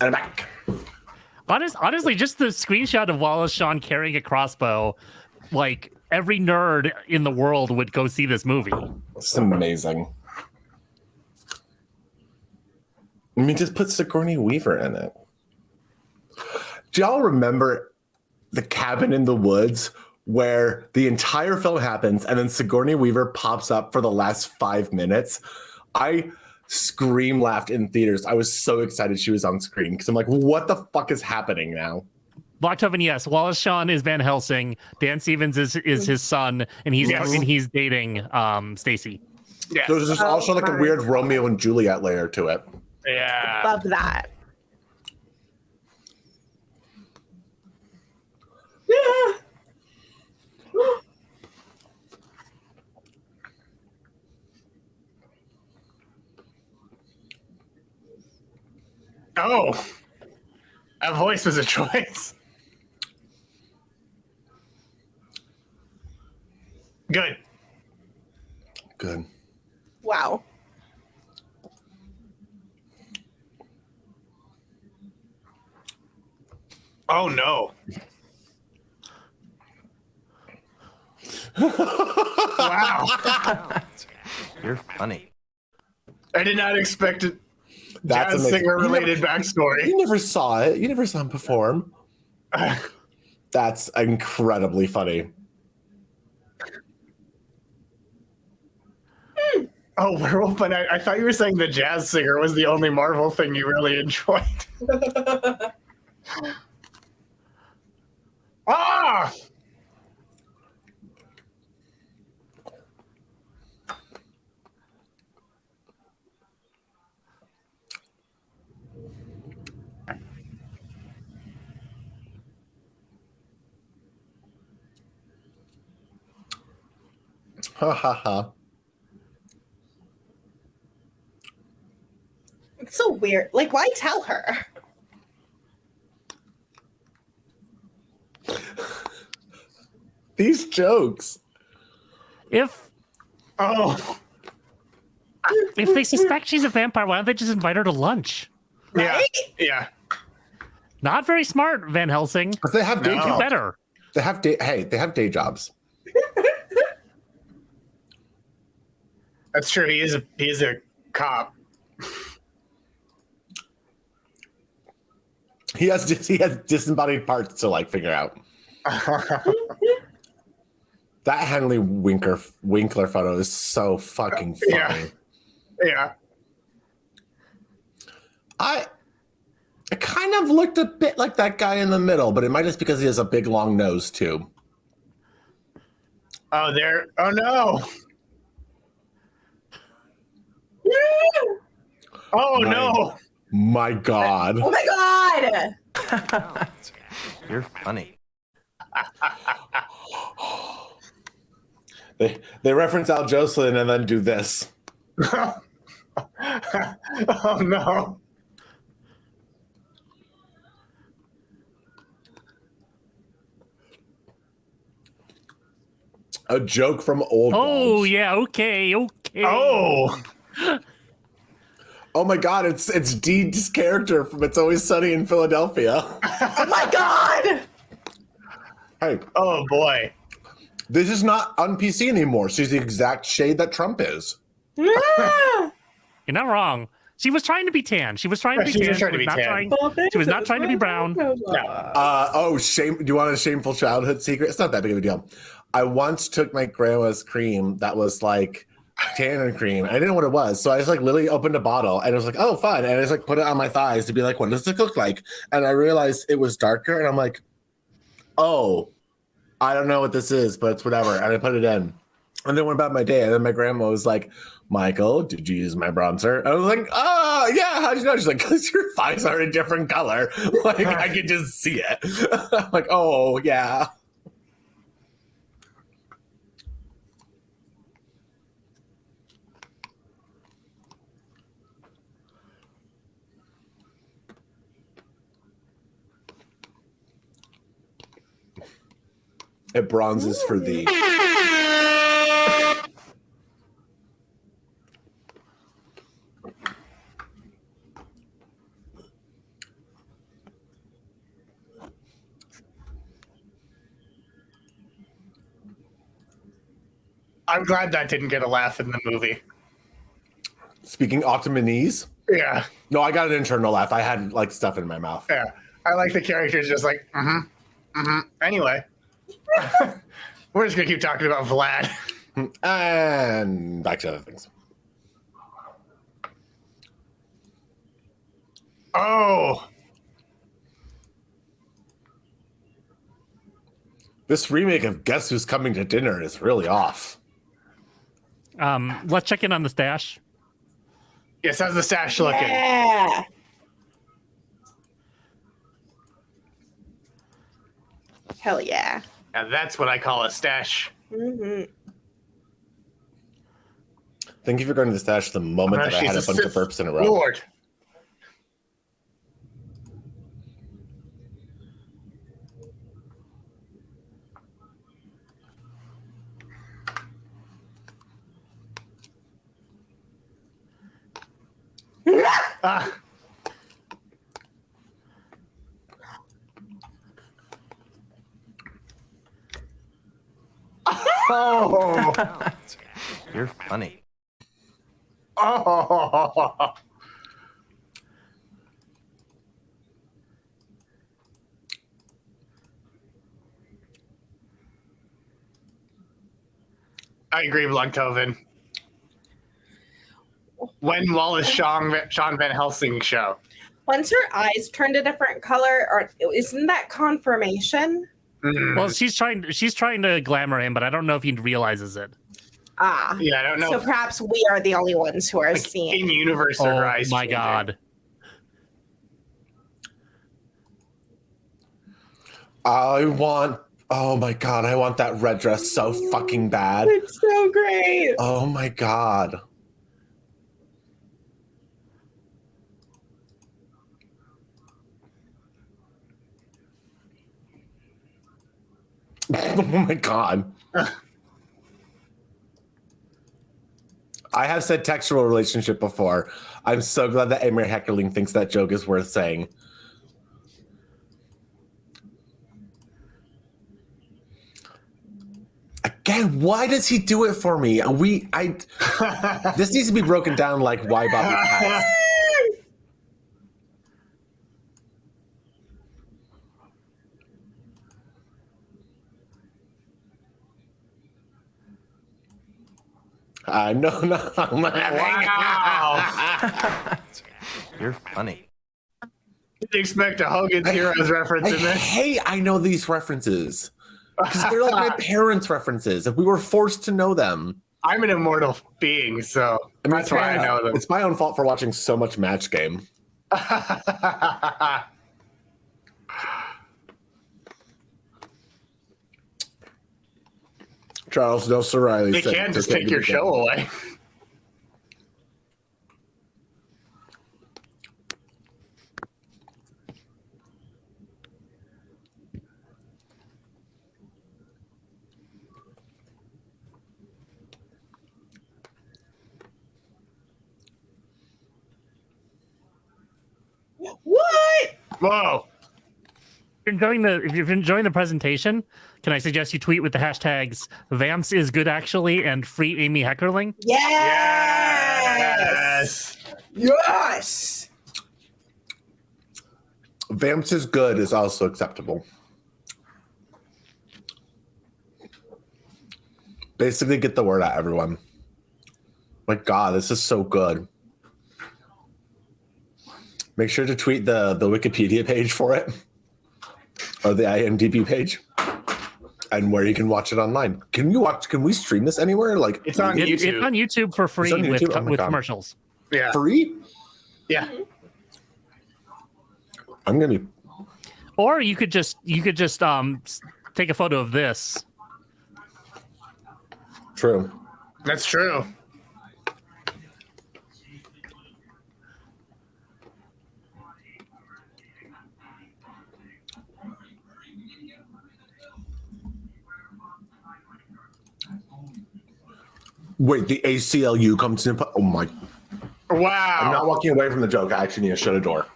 And I'm back. Honestly, just the screenshot of Wallace Shawn carrying a crossbow, like every nerd in the world would go see this movie. It's amazing. I mean, just put Sigourney Weaver in it. Do y'all remember the cabin in the woods where the entire film happens and then Sigourney Weaver pops up for the last 5 minutes? I scream laughed in theaters. I was so excited she was on screen because I'm like, what the fuck is happening now? Blocktoven, yes. Wallace Shawn is Van Helsing. Dan Stevens is his son, and he's dating Stacy. Yeah. There's just also like a weird Romeo and Juliet layer to it. Yeah. Love that. Oh. A voice was a choice. Good. Good. Wow. Oh no. Wow. You're funny. I did not expect it. That's Jazz amazing. singer related backstory. You never saw it. You never saw him perform. That's incredibly funny. Oh, Werewolf by Night. I thought you were saying the jazz singer was the only Marvel thing you really enjoyed. Ah! Ha ha ha. It's so weird. Like, why tell her? These jokes. If Oh, they suspect she's a vampire, why don't they just invite her to lunch? yeah. Right? Yeah. Not very smart, Van Helsing. But they have day No. Do jobs. better. They have they have day jobs. That's true. He is a cop. He has disembodied parts to like figure out. That Henley Winkler photo is so fucking funny. Yeah. Yeah. It kind of looked a bit like that guy in the middle, but it might just because he has a big long nose too. Oh, there. Oh no. Oh no. My God. Oh my God. You're funny. They reference Al Jocelyn and then do this. Oh no. A joke from old. Oh Dogs. yeah, okay. Oh. Oh my God, it's Dee's character from It's Always Sunny in Philadelphia. Oh my God. Hey, Oh boy. this is not on PC anymore. She's the exact shade that Trump is. You're not wrong. She was trying to be tan. She was trying to be She tan. was trying to be tan. She was not trying to be brown. Shame. Do you want a shameful childhood secret? It's not that big of a deal. I once took my grandma's cream that was like tannin cream. I didn't know what it was. So I just like literally opened a bottle and it was like, oh, fun. And I just like put it on my thighs to be like, what does it look like? And I realized it was darker. And I'm like, oh, I don't know what this is, but it's whatever. And I put it in. And then went about my day. And then my grandma was like, Michael, did you use my bronzer? And I was like, oh, yeah. How'd you know? She's like, because your thighs are a different color. Like, I could just see it. I'm like, oh, yeah. It bronzes for thee. I'm glad that didn't get a laugh in the movie. Speaking Ottomanese? Yeah. No, I got an internal laugh. I had like stuff in my mouth. Yeah. I like the characters just like, Anyway. We're just gonna keep talking about Vlad. And back to other things. Oh. This remake of Guess Who's Coming to Dinner is really off. Let's check in on the stash. Yes, how's the stash looking? Yeah. Hell yeah. Now that's what I call a stash. Mm-hmm. Thank you for going to the stash the moment that I had a bunch of burps in a row. Lord. Oh. You're funny. Oh. I agree, Bluntoven. When Wallace Shawn Van Helsing show? Once her eyes turned a different color, or isn't that confirmation? Well, she's trying to glamour him, but I don't know if he realizes it. Ah. Yeah, I don't know. So perhaps we are the only ones who are Like, seeing. in universe, Oh her eyes my changing. God. Oh my God, I want that red dress so fucking bad. It's so great. Oh my God. Oh my God. I have said textual relationship before. I'm so glad that Emery Heckerling thinks that joke is worth saying. Again, why does he do it for me? This needs to be broken down like why Bobby Pat. No. Wow. You're funny. Didn't expect a Hogan's Heroes reference in this. I know these references. Because they're like my parents' references. If we were forced to know them. I'm an immortal being, so that's why I know them. It's my own fault for watching so much Match Game. Charles, no, Sir Riley. They can't just take your show away. What? Whoa. If you're enjoying the presentation, can I suggest you tweet with the hashtags Vamps is good actually and free Amy Heckerling? Yes. Yes. Vamps is good is also acceptable. Basically, get the word out, everyone. My God, this is so good. Make sure to tweet the Wikipedia page for it, or the IMDb page, and where you can watch it online. Can we stream this anywhere? Like it's on YouTube. It's on YouTube for free with commercials. Yeah. Free? Yeah. I'm gonna be. Or you could just take a photo of this. True. That's true. Wait, the ACLU comes in. Oh my! Wow! I'm not walking away from the joke. I actually need to shut a door.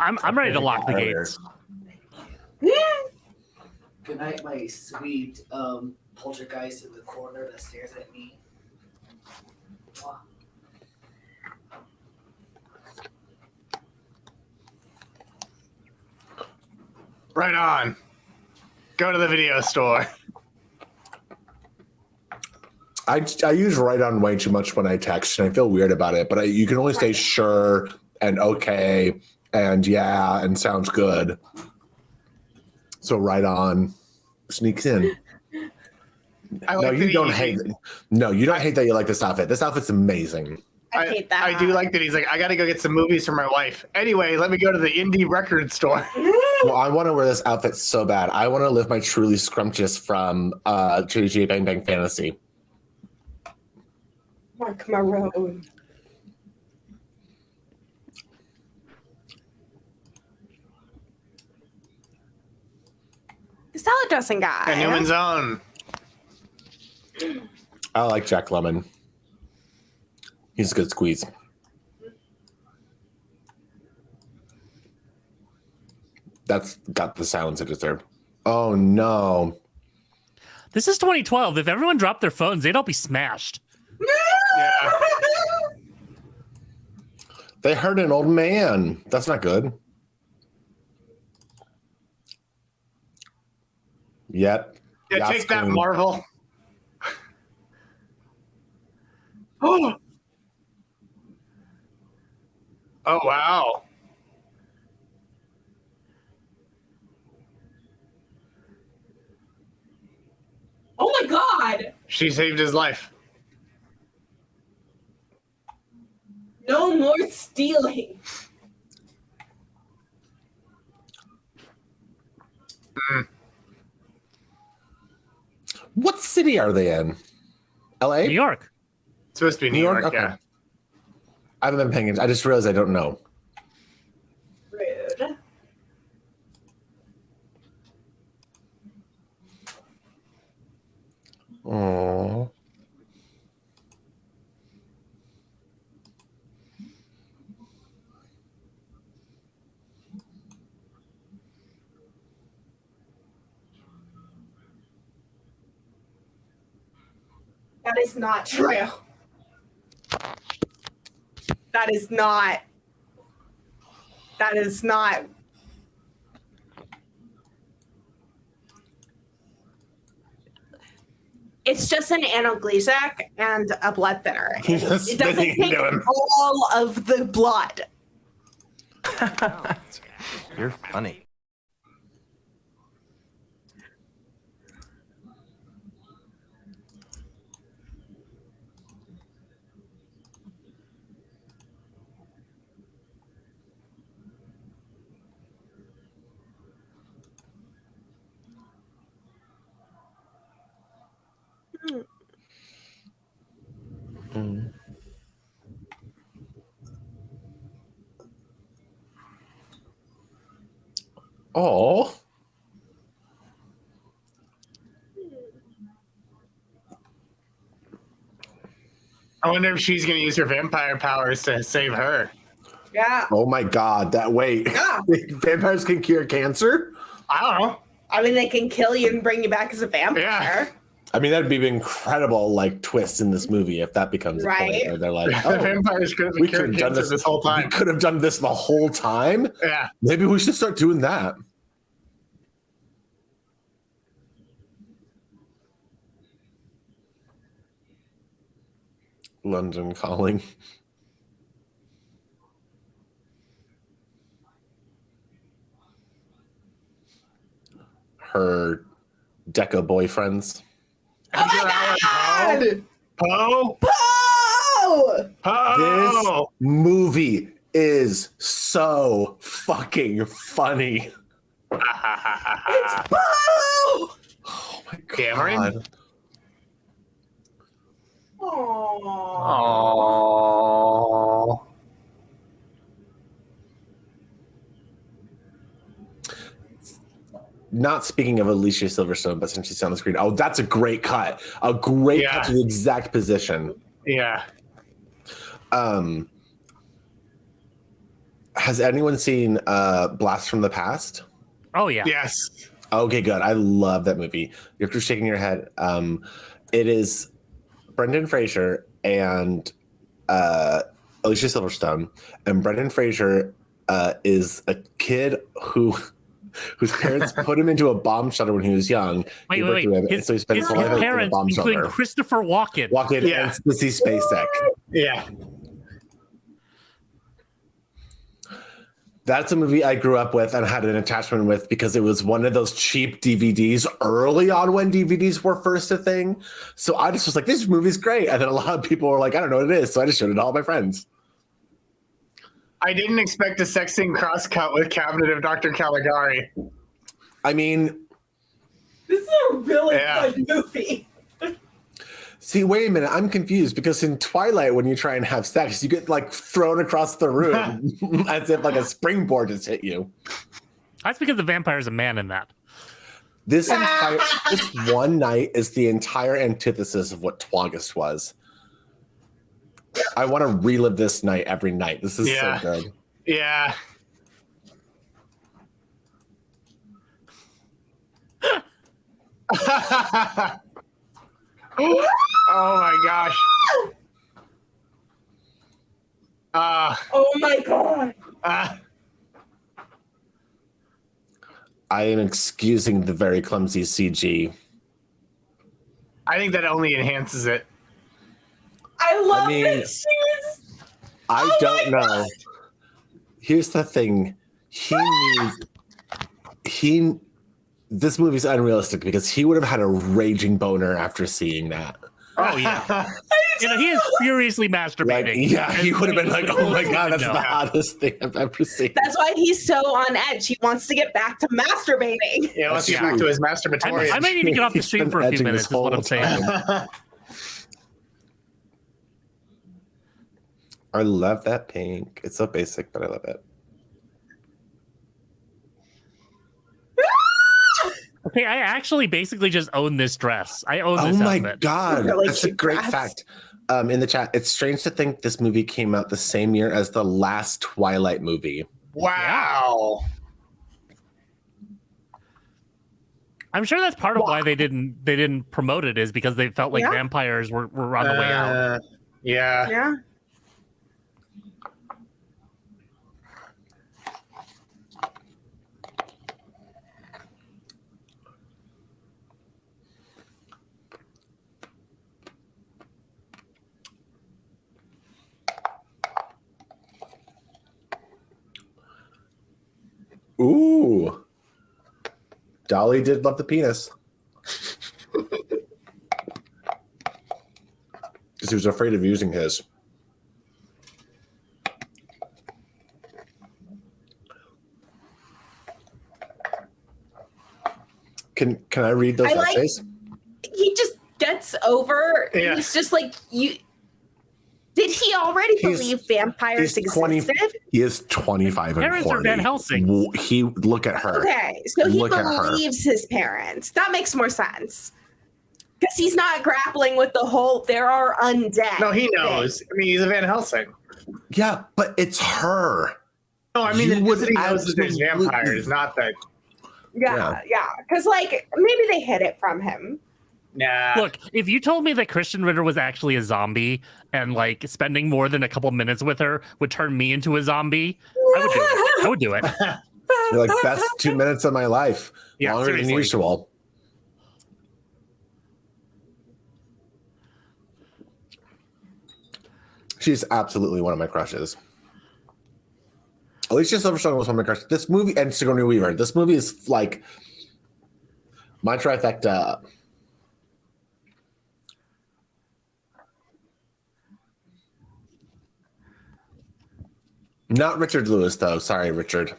I'm ready to lock the gates. Good night, my sweet poltergeist in the corner that stares at me. Right on. Go to the video store. I use right on way too much when I text, and I feel weird about it. But you can only say sure and okay and yeah and sounds good. So right on sneaks in. No, you don't hate it. No, you don't hate that you like this outfit. This outfit's amazing. I hate that. I do like that he's like, I got to go get some movies for my wife. Anyway, let me go to the indie record store. Well, I want to wear this outfit so bad. I want to live my truly scrumptious from JJ Bang Bang Fantasy. Mark Marone. The salad dressing guy. And Newman's Own. I like Jack Lemmon. He's a good squeeze. That's got the sounds it deserved. Oh no. This is 2012. If everyone dropped their phones, they'd all be smashed. Yeah. They hurt an old man. That's not good. Yep. Yeah, That's take that, cool. Marvel. Oh. Oh, wow. Oh my god! She saved his life. No more stealing. What city are they in? LA? New York. It's supposed to be New York, Okay. yeah. I haven't been paying attention. I just realized I don't know. Rude. Oh. That is not true. That is not. It's just an analgesic and a blood thinner. He's It doesn't spitting take into him. all of the blood. You're funny. Oh. I wonder if she's going to use her vampire powers to save her. Yeah. Oh my God! Yeah. Vampires can cure cancer. I don't know. I mean, they can kill you and bring you back as a vampire. Yeah. I mean, that'd be an incredible twist in this movie if that becomes a Right. point where they're like, The vampires could have been we could curing have done cancer this whole We time. could have done this the whole time. Yeah. Maybe we should start doing that. London Calling. Her Deca boyfriends. Oh my God! Poe? Oh! This Poe! movie is so fucking funny. Oh! Oh my God. Cameron? Oh. Aww. Not speaking of Alicia Silverstone, but since she's on the screen, oh, that's a great cut. A great cut to the exact position. Yeah. Has anyone seen Blast from the Past? Oh yeah. Yes. Okay, good. I love that movie. You're just shaking your head. It is Brendan Fraser and Alicia Silverstone, and Brendan Fraser is a kid whose parents put him into a bomb shelter when he was young. Wait. So he spent his whole life in a parents, bomb including shelter. Christopher Walken. Walken and Sissy Spacek. Yeah. That's a movie I grew up with and had an attachment with because it was one of those cheap DVDs early on when DVDs were first a thing. So I just was like, this movie's great. And then a lot of people were like, I don't know what it is. So I just showed it to all my friends. I didn't expect a sexting crosscut with Cabinet of Dr. Caligari. I mean, This is a really good movie. see, wait a minute. I'm confused because in Twilight, when you try and have sex, you get thrown across the room as if a springboard just hit you. That's because the vampire's a man in that. This one night is the entire antithesis of what Twaugust was. I want to relive this night every night. This is so good. Yeah. Oh my gosh. Oh my God. I am excusing the very clumsy CG. I think that only enhances it. I love mean, that she was. I don't know. Here's the thing. This movie's unrealistic because he would have had a raging boner after seeing that. Oh yeah. He is furiously masturbating. He would have been like, oh my God, that's the hottest thing I've ever seen. That's why he's so on edge. He wants to get back to masturbating. Yeah, let's get back to his masturbatory. I might need to get off the street for a few minutes, is what I'm saying. I love that pink. It's so basic, but I love it. Okay, I actually basically just own this dress. I own this outfit. Oh my God. Really That's a cute great dress. fact. In the chat, it's strange to think this movie came out the same year as the last Twilight movie. Wow. I'm sure that's part of why they didn't promote it, is because they felt like vampires were on the way out. Yeah. Yeah. Ooh. Dolly did love the penis. Because he was afraid of using his. Can I read those essays? He just gets over. Yeah. He's just like, you. Did he already believe vampires existed? He is 25 and Parents 40. are Van Helsing. Look at her. Okay, so he Look at her. believes his parents. That makes more sense. Because he's not grappling with the whole there are undead. No, he knows. I mean, he's a Van Helsing. Yeah, but it's her. No, I mean, You he would knows that there's absolutely- vampires, not that. Yeah. Because, like, maybe they hid it from him. Nah. Look, if you told me that Christian Ritter was actually a zombie and like spending more than a couple minutes with her would turn me into a zombie, I would do it. You're like, best 2 minutes of my life. Yeah, Longer seriously. than usual. She's absolutely one of my crushes. Alicia Silverstone was one of my crushes. This movie, and Sigourney Weaver, this movie is like my trifecta. Not Richard Lewis, though. Sorry, Richard.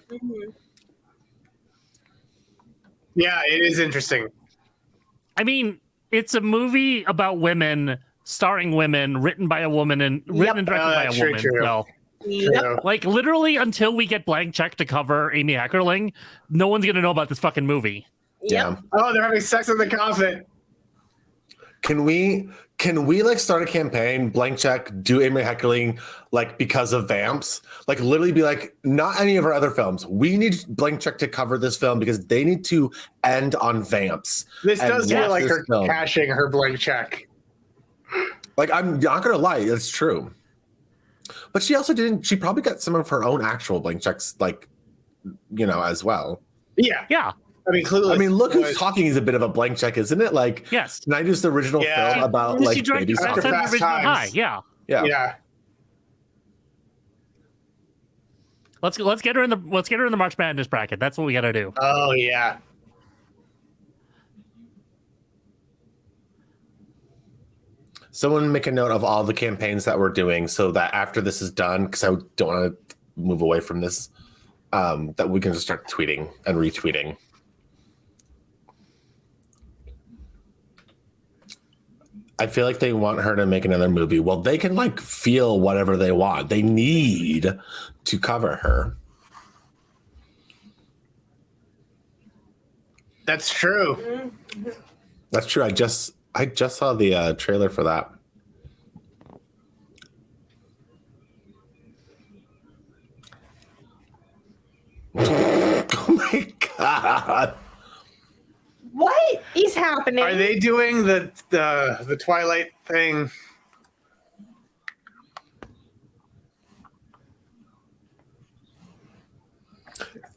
Yeah, it is interesting. I mean, it's a movie about women, starring women, written by a woman, and written and directed by a true, woman. true. So, True. like, literally, until we get Blank Check to cover Amy Heckerling, no one's gonna know about this fucking movie. Yeah. Oh, they're having sex in the coffin. Can we like start a campaign, Blank Check, do Amy Heckerling, like because of Vamps? Like literally be like, not any of our other films. We need Blank Check to cover this film because they need to end on Vamps. This and does feel watch like this her film. cashing her blank check. Like, I'm not gonna lie, it's true. But she also didn't, she probably got some of her own actual blank checks, like, you know, as well. Yeah. Yeah. I mean, Clueless. I mean, Look Who's was- Talking is a bit of a blank check, isn't it? Like, Yes. 90s original Yeah. film about She like directed baby Fast After stuff. and Fast Original Times. High. Yeah. Yeah. Yeah. Let's get her in the March Madness bracket. That's what we gotta do. Oh, yeah. Someone make a note of all the campaigns that we're doing so that after this is done, because I don't want to move away from this, that we can just start tweeting and retweeting. I feel like they want her to make another movie. Well, they can like feel whatever they want. They need to cover her. That's true. That's true. I just saw the trailer for that. Oh my god. What is happening? Are they doing the Twilight thing?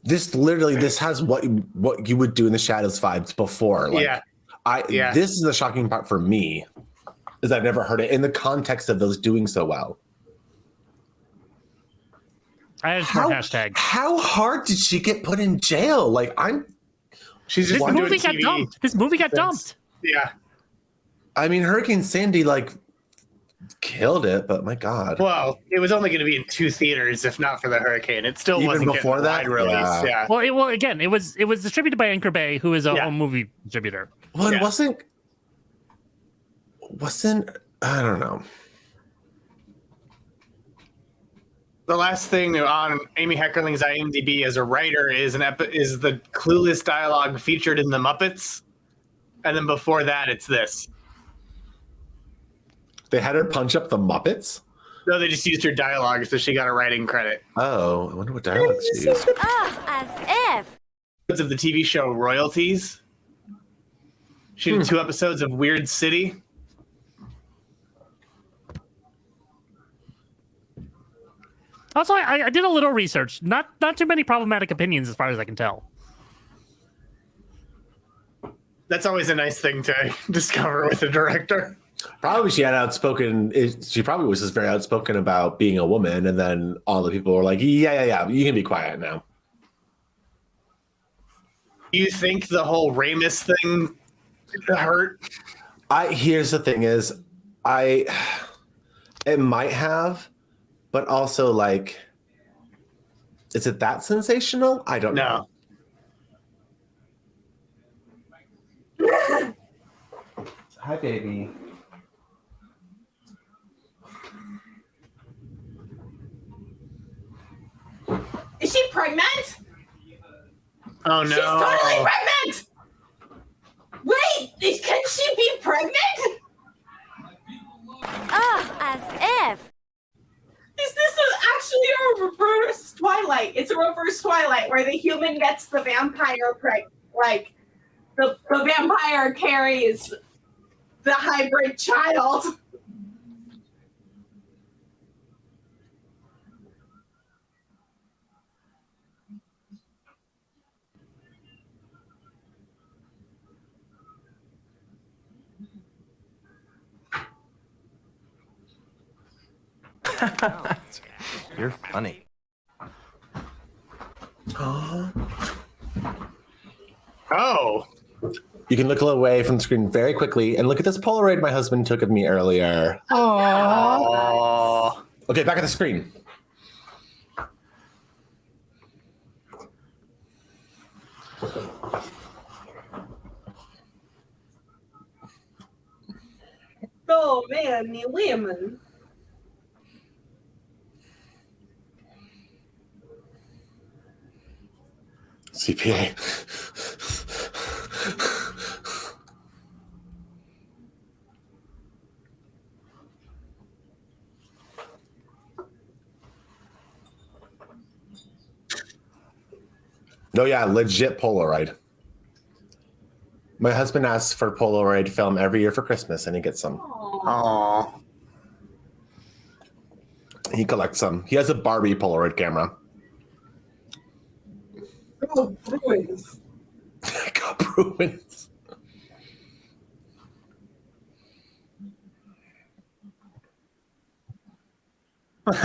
This has what you would do in the Shadows vibes before. Like, Yeah. This is the shocking part for me, is I've never heard it in the context of those doing so well. I just more hashtag. How hard did she get put in jail? Like She's just This doing movie got TV dumped. This movie got things. dumped. Yeah. I mean, Hurricane Sandy like killed it, but my god. Well, it was only going to be in 2 theaters if not for the hurricane. It still Even wasn't before getting that? wide release. Yeah. Yeah. Well, again, it was distributed by Anchor Bay, who is a home movie distributor. Well, it Yeah. wasn't I don't know. The last thing on Amy Heckerling's IMDb as a writer is the clueless dialogue featured in The Muppets, and then before that, it's this. They had her punch up the Muppets? No, they just used her dialogue, so she got a writing credit. Oh, I wonder what dialogue she used. Ugh, as if. Because of the TV show Royalties. She did 2 episodes of Weird City. Also, I did a little research. Not too many problematic opinions, as far as I can tell. That's always a nice thing to discover with a director. Probably she had outspoken. She probably was just very outspoken about being a woman, and then all the people were like, "Yeah, you can be quiet now." You think the whole Ramus thing hurt? Here's the thing: it might have, but also like, is it that sensational? I don't know. Hi, baby. Is she pregnant? Oh no! She's totally pregnant. Wait, can she be pregnant? As if. Is this actually a reverse Twilight? It's a reverse Twilight where the human gets the vampire like the vampire carries the hybrid child. You're funny. Oh. You can look away from the screen very quickly and look at this Polaroid my husband took of me earlier. Oh. Okay, back at the screen. So many women. CPA. No, yeah, legit Polaroid. My husband asks for Polaroid film every year for Christmas, and he gets some. Aww. He collects some. He has a Barbie Polaroid camera. Oh, Bruins. Got Bruins. Someone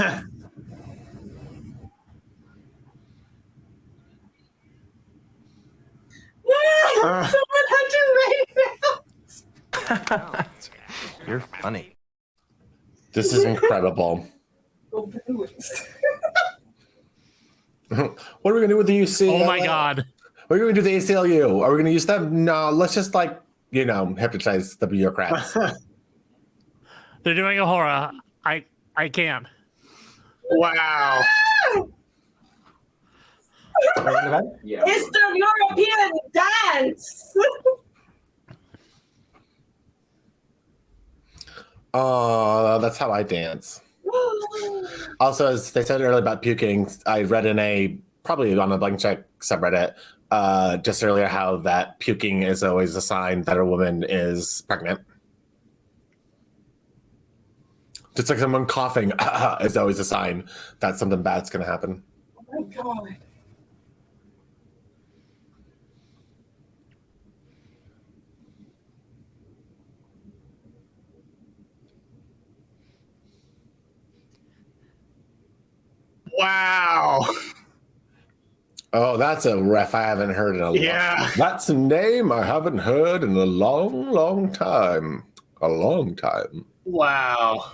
had to write it out. You're funny. This is incredible. Oh, Bruins. What are we going to do with the UC? Oh my God. What are we going to do with the ACLU? Are we going to use them? No, let's just hypnotize the bureaucrats. They're doing a horror. I can't. Wow. Yeah. It's the European dance. Oh, that's how I dance. Also, as they said earlier about puking, I read probably on a blank check subreddit just earlier how that puking is always a sign that a woman is pregnant. Just like someone coughing is always a sign that something bad's going to happen. Oh my God. Wow. Oh, that's a ref I haven't heard in a Yeah. That's a name I haven't heard in a long, long time. A long time. Wow.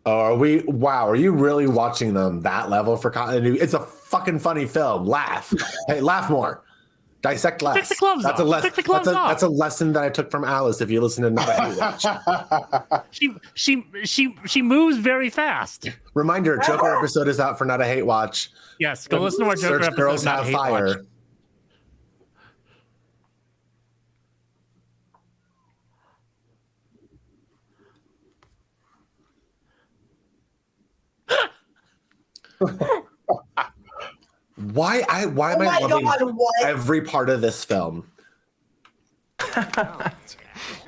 Oh, are you really watching them that level for continuity? It's a fucking funny film. Laugh. Hey, laugh more. Dissect less. Take the gloves That's off. Take the gloves off. That's a lesson that I took from Alice if you listen to Not a Hate Watch. She moves very fast. Reminder, Joker episode is out for Not a Hate Watch. Yes, go listen to our Joker Search episode. Girls Not Have Hate Watch. Fire. Why am Oh I my loving god, what? every part of this film?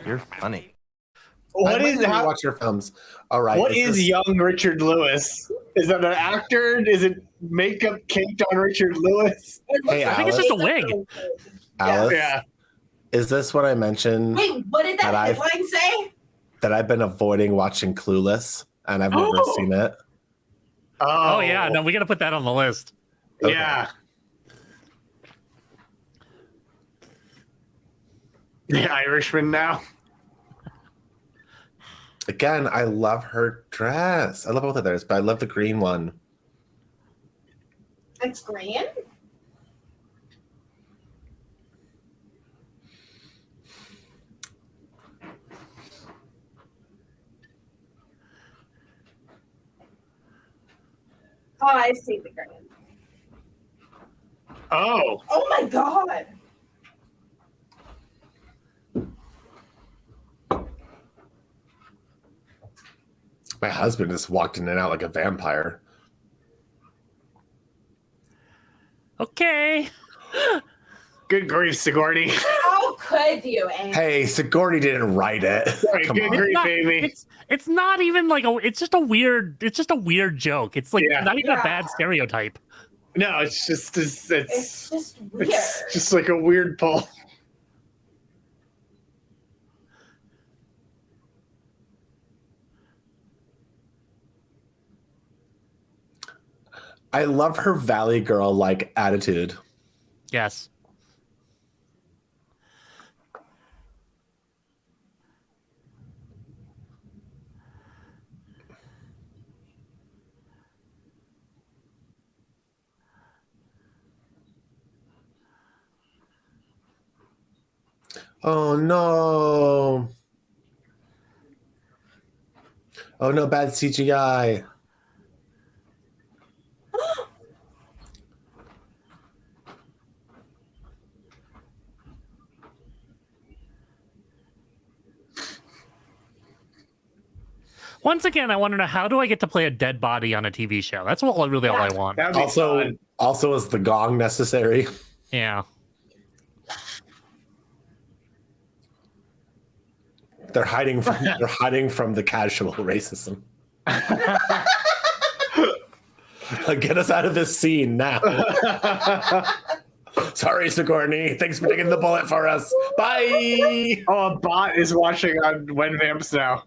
You're funny. What I is might how, watch your films? All right. what is this- young Richard Lewis? Is that an actor? Is it makeup caked on Richard Lewis? Hey, I think it's Alice. just a wig. Alice? Yeah. Is this what I mentioned? Wait, what did that That I've- headline say? That I've been avoiding watching Clueless, and I've never seen it. Oh yeah, no, we got to put that on the list. Okay. Yeah. The Irishman now. Again, I love her dress. I love both of theirs, but I love the green one. It's green. Oh, I see the green. Oh. Oh my god. My husband just walked in and out like a vampire. Okay. Good grief, Sigourney. How could you, Amy? Hey, Sigourney didn't write it. Sorry, Come good on. grief, Not- Amy. it's not even like it's just a weird joke. It's like Yeah. not even Yeah. a bad stereotype. No, it's just It's just weird. it's just like a weird pull. I love her Valley Girl like attitude. Yes. Oh no. Oh no, bad CGI. Once again, I want to know, how do I get to play a dead body on a TV show? That's all I want. That'd be fun. Also, is the gong necessary? Yeah. They're hiding from the casual racism. Get us out of this scene now. Sorry, Sigourney. Thanks for taking the bullet for us. Bye. Oh, a bot is watching on When Vamps now.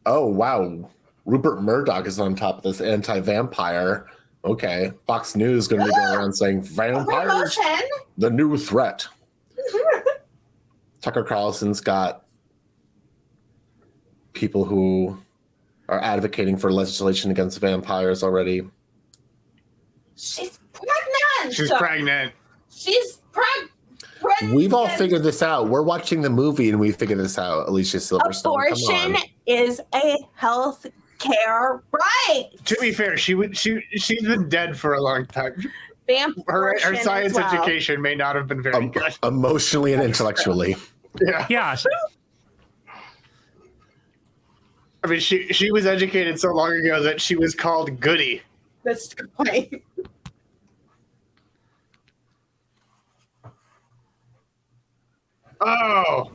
Oh wow, Rupert Murdoch is on top of this anti-vampire. Okay, Fox News is going to be going around saying vampires, Promotion. the new threat. Tucker Carlson's got people who are advocating for legislation against vampires already. She's pregnant. She's pregnant. She's pregnant. We've all figured this out. We're watching the movie and we figured this out. Alicia Silverstone. Come Abortion on. is a health care right. To be fair, she's been dead for a long time. Her Abortion science as well. education may not have been very good. Emotionally and intellectually. Yeah. Yeah. I mean, she was educated so long ago that she was called Goody. That's the point. Oh.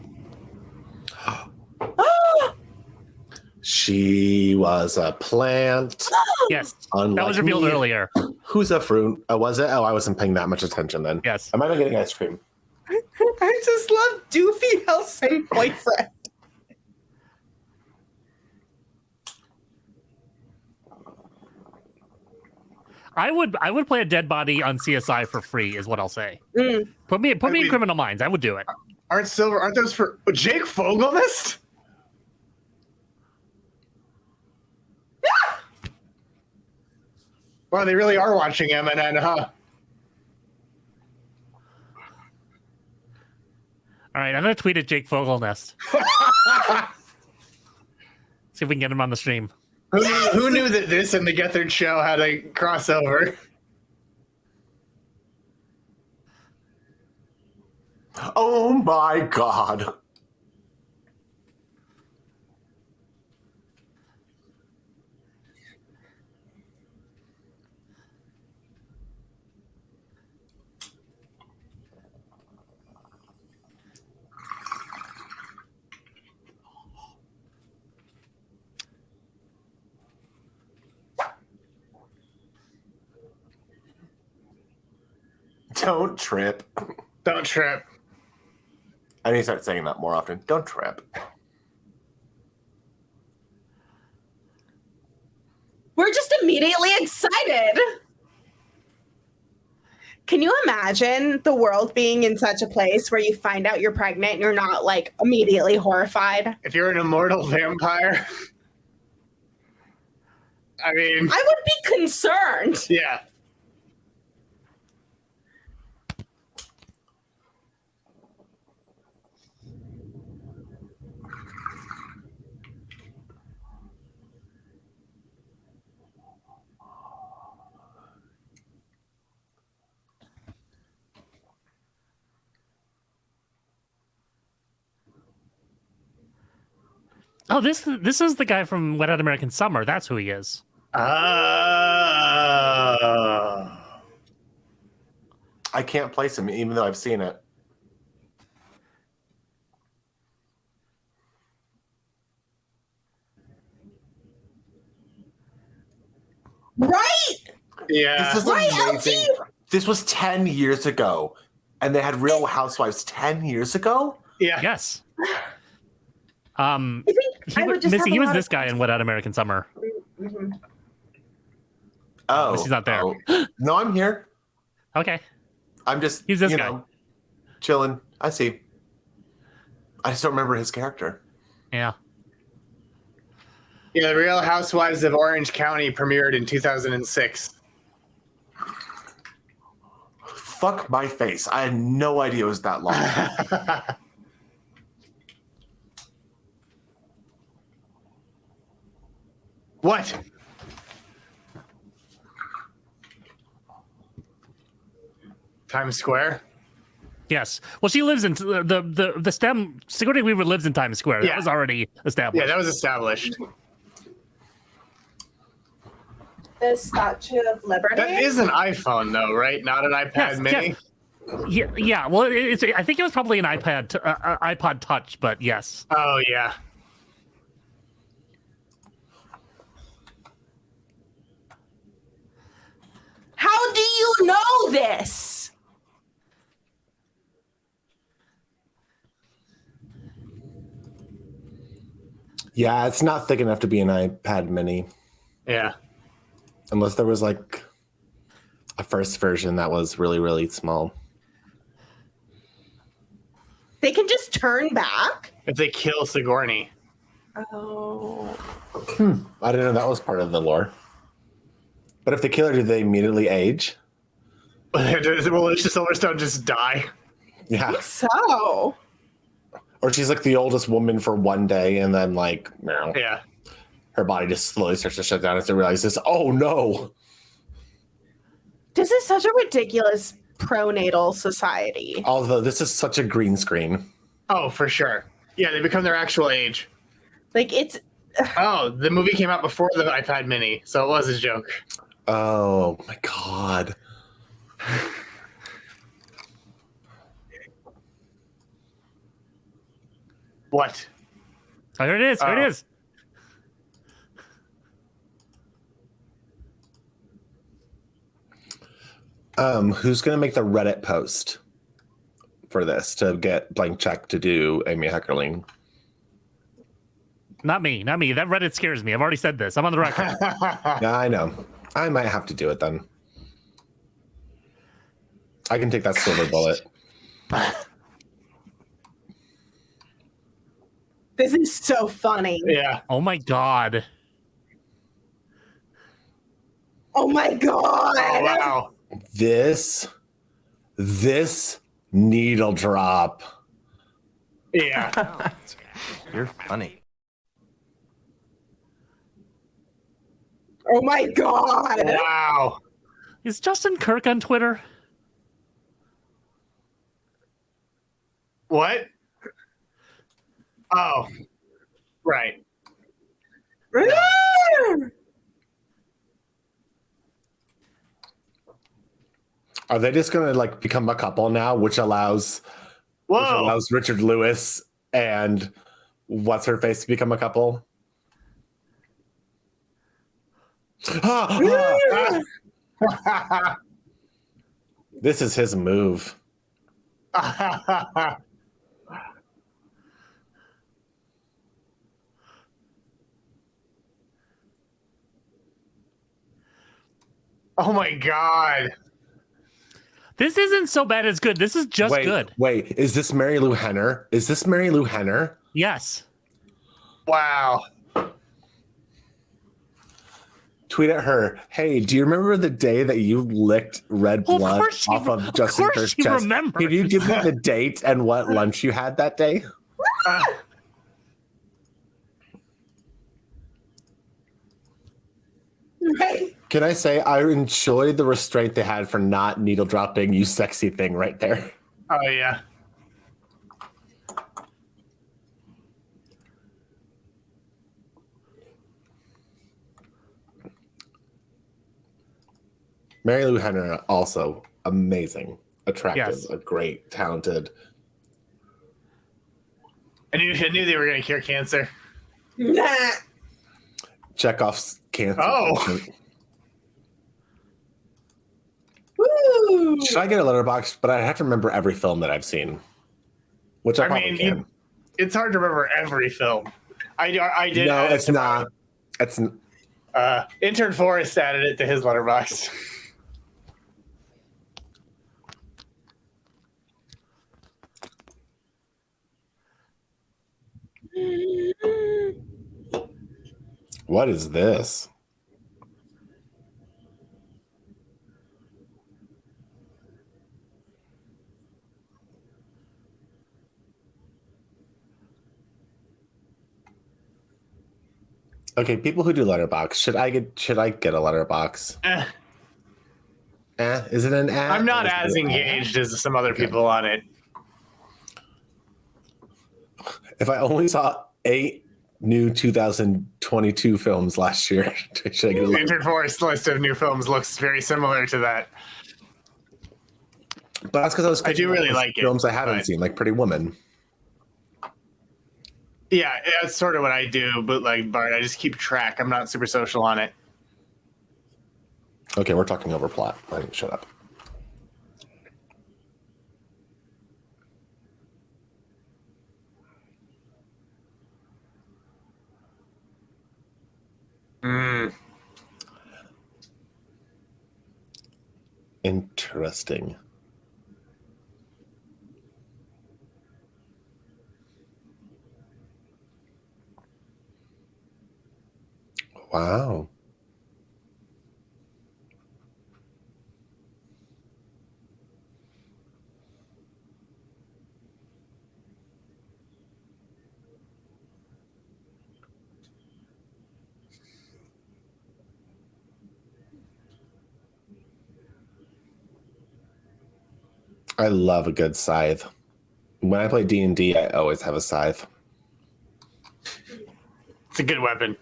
She was a plant. Yes. That Unlike was revealed me. earlier. Who's a fruit? Oh, was it? Oh, I wasn't paying that much attention then. Yes. I might be getting ice cream. I just love Doofy Hellsing boyfriend. I would play a dead body on CSI for free, is what I'll say. Put me in Criminal Minds. I would do it. Aren't those for Jake Fogelnest? Wow, they really are watching MNN, huh? All right, I'm gonna tweet at Jake Fogelnest. See if we can get him on the stream. Who knew that this and the Gethard show had a crossover? Oh my god. Don't trip. Don't trip. I need to start saying that more often. Don't trip. We're just immediately excited. Can you imagine the world being in such a place where you find out you're pregnant and you're not like immediately horrified? If you're an immortal vampire, I mean, I would be concerned. yeah. Oh, this is the guy from Wet Hot American Summer. That's who he is. I can't place him, even though I've seen it. Right? Yeah. This is Right, amazing. This was 10 years ago, and they had Real Housewives 10 years ago? Yeah. Yes. I think I would just Missy, have he a was lot this of guy in Wet Hot American Summer. Mhm. Oh. Missy's not there. Oh. No, I'm here. Okay. I'm just, He's this you guy. know, chilling. I see. I just don't remember his character. Yeah. Yeah, The Real Housewives of Orange County premiered in 2006. Fuck my face. I had no idea it was that long. What? Times Square? Yes. Well, she lives in the STEM. Sigourney Weaver lives in Times Square. That Yeah. was already established. Yeah, that was established. The Statue of Liberty. That is an iPhone, though, right? Not an iPad Yes, Mini? yes. Yeah. Well, I think it was probably an iPod Touch, but yes. Oh, yeah. How do you know this? Yeah, it's not thick enough to be an iPad mini. Yeah. Unless there was like a first version that was really, really small. They can just turn back? If they kill Sigourney. Oh. I didn't know that was part of the lore. But if they kill her, do they immediately age? Will Alicia Silverstone just die? Yeah. So. Or she's like the oldest woman for one day, and then like, Yeah. her body just slowly starts to shut down as it realizes, oh no. This is such a ridiculous pronatal society. Although this is such a green screen. Oh, for sure. Yeah, they become their actual age. Like it's Oh, the movie came out before the iPad Mini, so it was a joke. Oh my god. What? Oh, here it is. Here Oh. it is. Who's gonna make the Reddit post for this to get blank check to do Amy Heckerling? Not me. Not me. That Reddit scares me. I've already said this. I'm on the record. Yeah, I know. I might have to do it then. I can take that silver bullet. this is so funny. Yeah. Oh my god. Oh my god. Oh, wow. This needle drop. Yeah. You're funny. Oh my god. Wow. Is Justin Kirk on Twitter? What? Oh. Right. Are they just gonna like become a couple now, which allows Whoa. Richard Lewis and what's her face to become a couple? This is his move. Oh my god. This isn't so bad as good. This is just good. Wait, is this Mary Lou Henner? Is this Mary Lou Henner? Yes. Wow. Tweet at her. Hey, do you remember the day that you licked red Well, blood off of Justin course Kirk's she chest? remembers. Can you give me the date and what lunch you had that day? Right. Can I say I enjoyed the restraint they had for not needle dropping "you sexy thing" right there. Oh yeah. Mary Lou Henner, also amazing, attractive, Yes. a great, talented. I knew they were going to cure cancer. Nah. Chekhov's cancer. Oh. patient. Woo. Should I get a letterbox? But I have to remember every film that I've seen, which I probably can. It's hard to remember every film. I did. No, add it it's to not. It's Intern Forrest added it to his letterbox. what is this? Okay, people who do letterbox, should I get a letterbox? Is it an ad? I'm not as engaged as some other people on it. If I only saw 8 new 2022 films last year, should I get a letterbox? Intern Forrest's list of new films looks very similar to that. But that's because I do really like it, films I haven't but- seen, like Pretty Woman. Yeah, that's sort of what I do, but like Bart, I just keep track. I'm not super social on it. Okay, we're talking over plot. Like, shut up. Interesting. Wow. I love a good scythe. When I play D&D, I always have a scythe. It's a good weapon.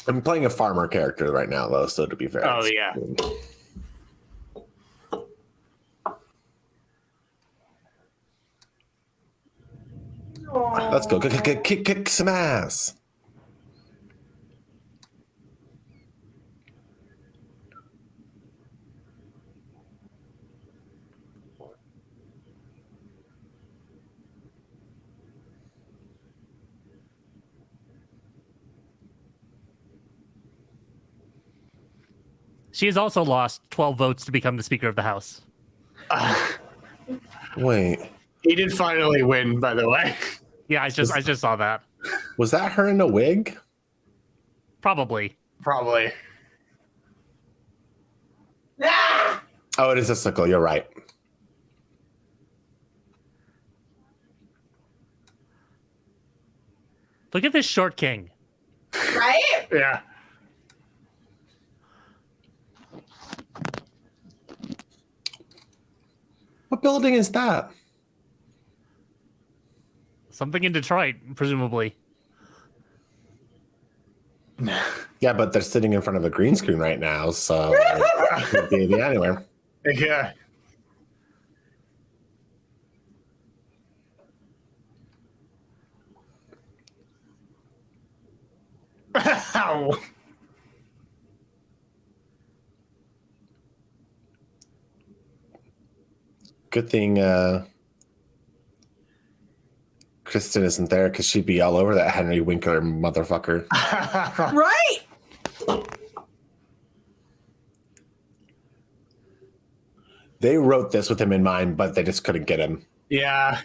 I'm playing a farmer character right now, though, so to be fair. Oh, yeah. Let's go. Kick some ass. She has also lost 12 votes to become the Speaker of the House. Wait. He did finally win, by the way. Yeah, I just saw that. Was that her in a wig? Probably. Probably. Ah! Oh, it is a sickle. You're right. Look at this short king. Right? Yeah. What building is that? Something in Detroit, presumably. Yeah, but they're sitting in front of a green screen right now, so it could be anywhere. Yeah. Ow. Good thing Kristen isn't there because she'd be all over that Henry Winkler motherfucker. Right? They wrote this with him in mind, but they just couldn't get him. Yeah.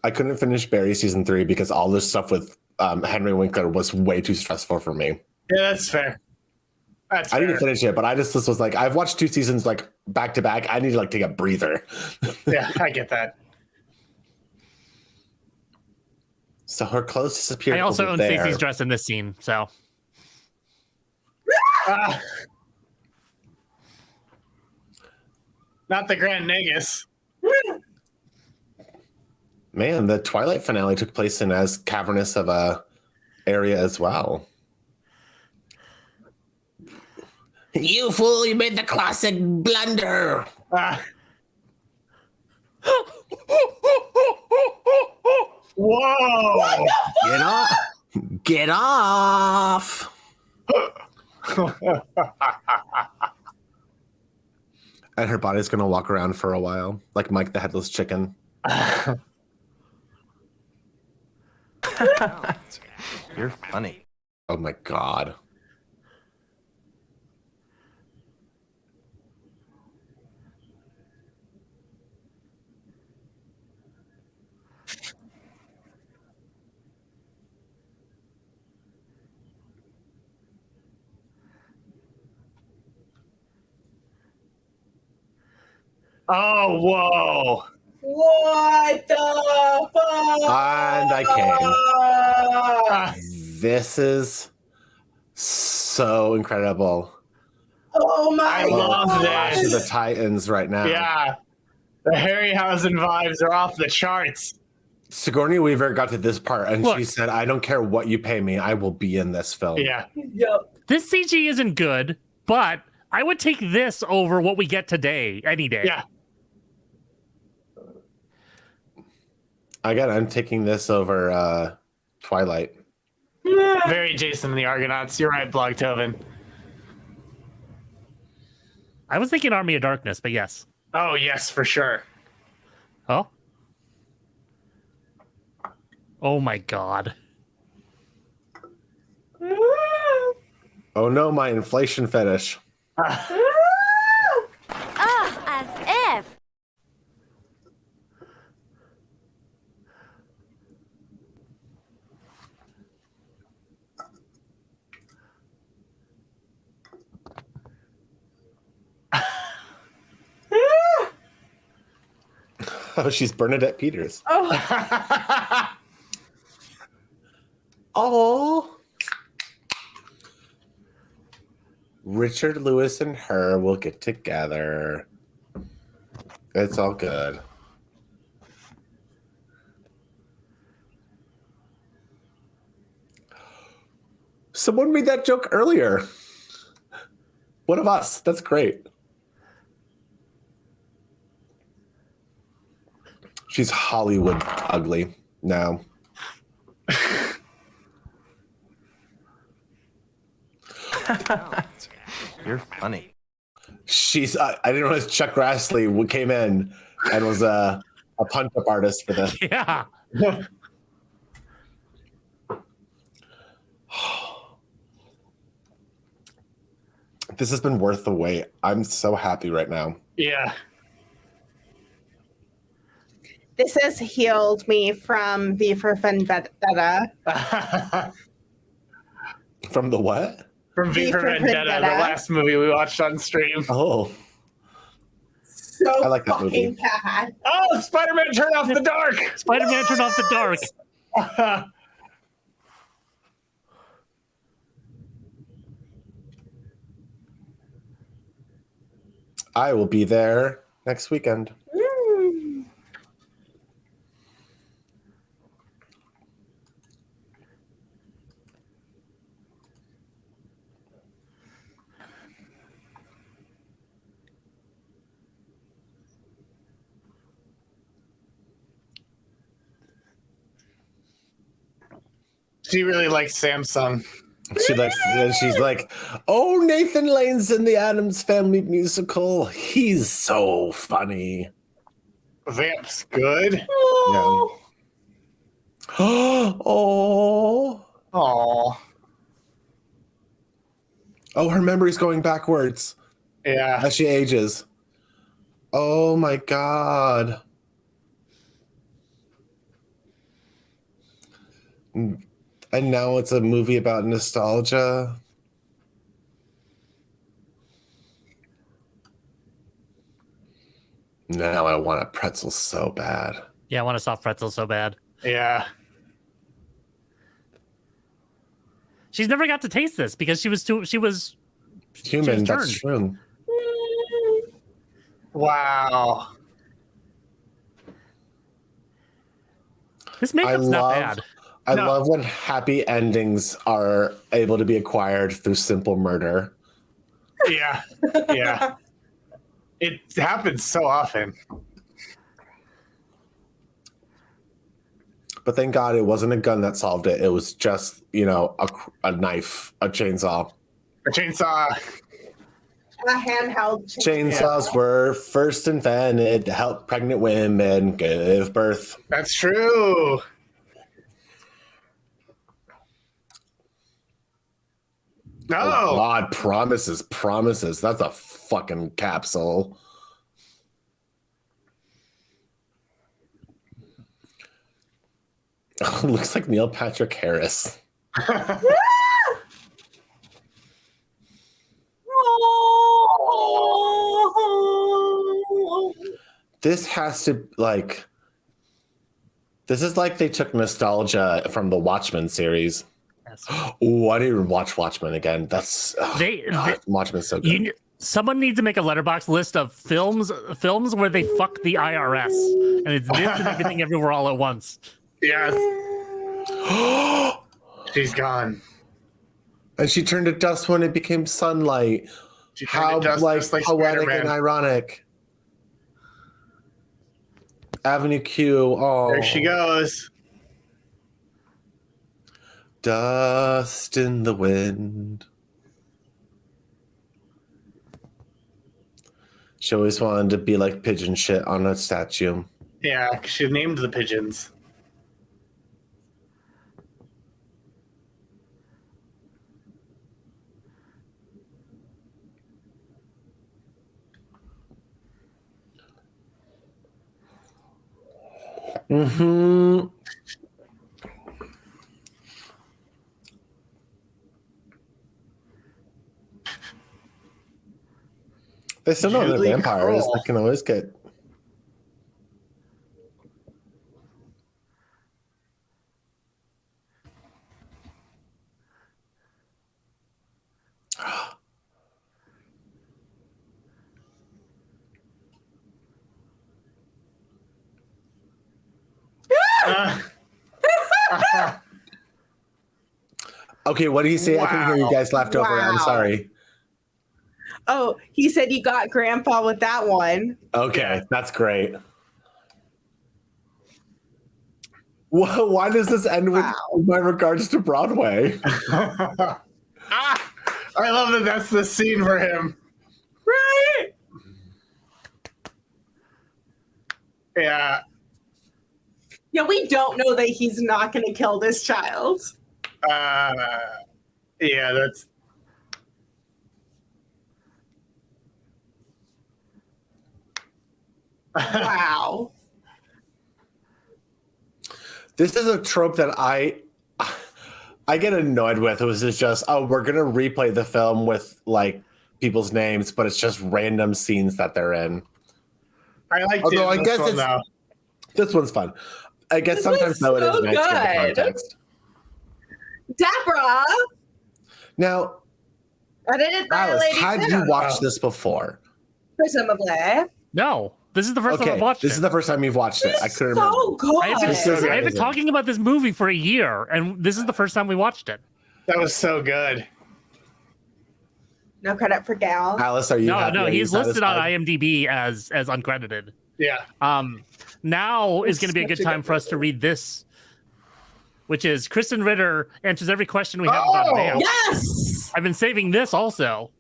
I couldn't finish Barry season 3 because all this stuff with Henry Winkler was way too stressful for me. Yeah, that's fair. That's I fair. didn't finish it, but this was like, I've watched 2 seasons like back to back. I need to like take a breather. Yeah, I get that. So her clothes disappeared. I also over own there. Stacey's dress in this scene, so Not the Grand Negus. Man, the Twilight finale took place in as cavernous of a area as well. You fool, you made the classic blunder. Whoa! Get off. Get off. And her body's going to walk around for a while, like Mike the Headless Chicken. You're funny. Oh my God. Oh, whoa. What the fuck? And I came. This is so incredible. Oh my I love God. Clash of the Titans right now. Yeah. The Harryhausen vibes are off the charts. Sigourney Weaver got to this part and Look. she said, I don't care what you pay me, I will be in this film. Yeah. Yep. this CG isn't good, but I would take this over what we get today any day. Yeah. Again, I'm taking this over Twilight. Very Jason and the Argonauts. You're right, Blogtoven. I was thinking Army of Darkness, but yes. Oh, yes, for sure. Oh. Oh my God. Oh no, my inflation fetish. Ugh, as if. Oh, she's Bernadette Peters. Oh, Oh. Richard Lewis and her will get together. It's all good. Someone made that joke earlier. One of us. That's great. She's Hollywood ugly now. You're funny. She's. I didn't realize Chuck Grassley came in and was a punch-up artist for this. Yeah. This has been worth the wait. I'm so happy right now. Yeah. this has healed me from V for Vendetta. From the what? From V V for for Vendetta, the Vendetta. last movie we watched on stream. Oh, So I like that movie. fucking bad. Oh, Spider-Man Turn Off the Dark! Spider-Man Turned Off the Dark. I will be there next weekend. She really likes Samsung. She's like, oh, Nathan Lane's in the Addams Family musical. He's so funny. Vamps good. Yeah. Oh. Aw. Oh, her memory's going backwards Yeah. as she ages. Oh my God. And now it's a movie about nostalgia. Now I want a pretzel so bad. Yeah, I want a soft pretzel so bad. Yeah. She's never got to taste this because she was Human, that's turned. true. Wow. This makeup's not bad. I No. love when happy endings are able to be acquired through simple murder. Yeah. Yeah. It happens so often. But thank God it wasn't a gun that solved it. It was just, a knife, a chainsaw. A chainsaw. A handheld Chainsaws were first invented to help pregnant women give birth. That's true. No. Oh God, promises. That's a fucking capsule. Looks like Neil Patrick Harris. This has to this is like they took nostalgia from the Watchmen series. Yes. Oh, I didn't even watch Watchmen again. That's Watchmen's so good. Someone needs to make a letterbox list of films where they fuck the IRS, and it's this and everything everywhere all at once. Yes. She's gone. And she turned to dust when it became sunlight. She turned How to dust just like poetic Spider-Man. and ironic. Avenue Q. Oh, There she goes. Dust in the wind. She always wanted to be like pigeon shit on a statue. Yeah, she named the pigeons. Mm-hmm. They still know they're Julie vampires. Kroll. They can always get. Okay, what did he say? I couldn't hear you guys laughed over. I'm Wow. sorry. Oh, he said you got grandpa with that one. Okay, that's great. Why does this end with my regards to Broadway? I love that that's the scene for him. Right? Yeah. Yeah, we don't know that he's not going to kill this child. Yeah, that's. Wow. This is a trope that I get annoyed with. It was just, we're gonna replay the film with like people's names, but it's just random scenes that they're in. I like. Although I guess this one's fun. I guess This sometimes one's though it is so nice to get the good. context. Deborah, Now, edited by a Alice, lady had too. you watched this before? Presumably. No, this is the first time Okay, I've watched this it. is the first time you've watched it. I couldn't remember. So good. I have been, so good. I have been talking about this movie for a year, and this is the first time we watched it. That was so good. No credit for Gal. Alice, are you? No, happy? Are you he's listed on satisfied? IMDb as Yeah. Now is going to be a good such a time good for us to read this. which is Kristen Ritter answers every question we have about Vamps. Yes. I've been saving this also.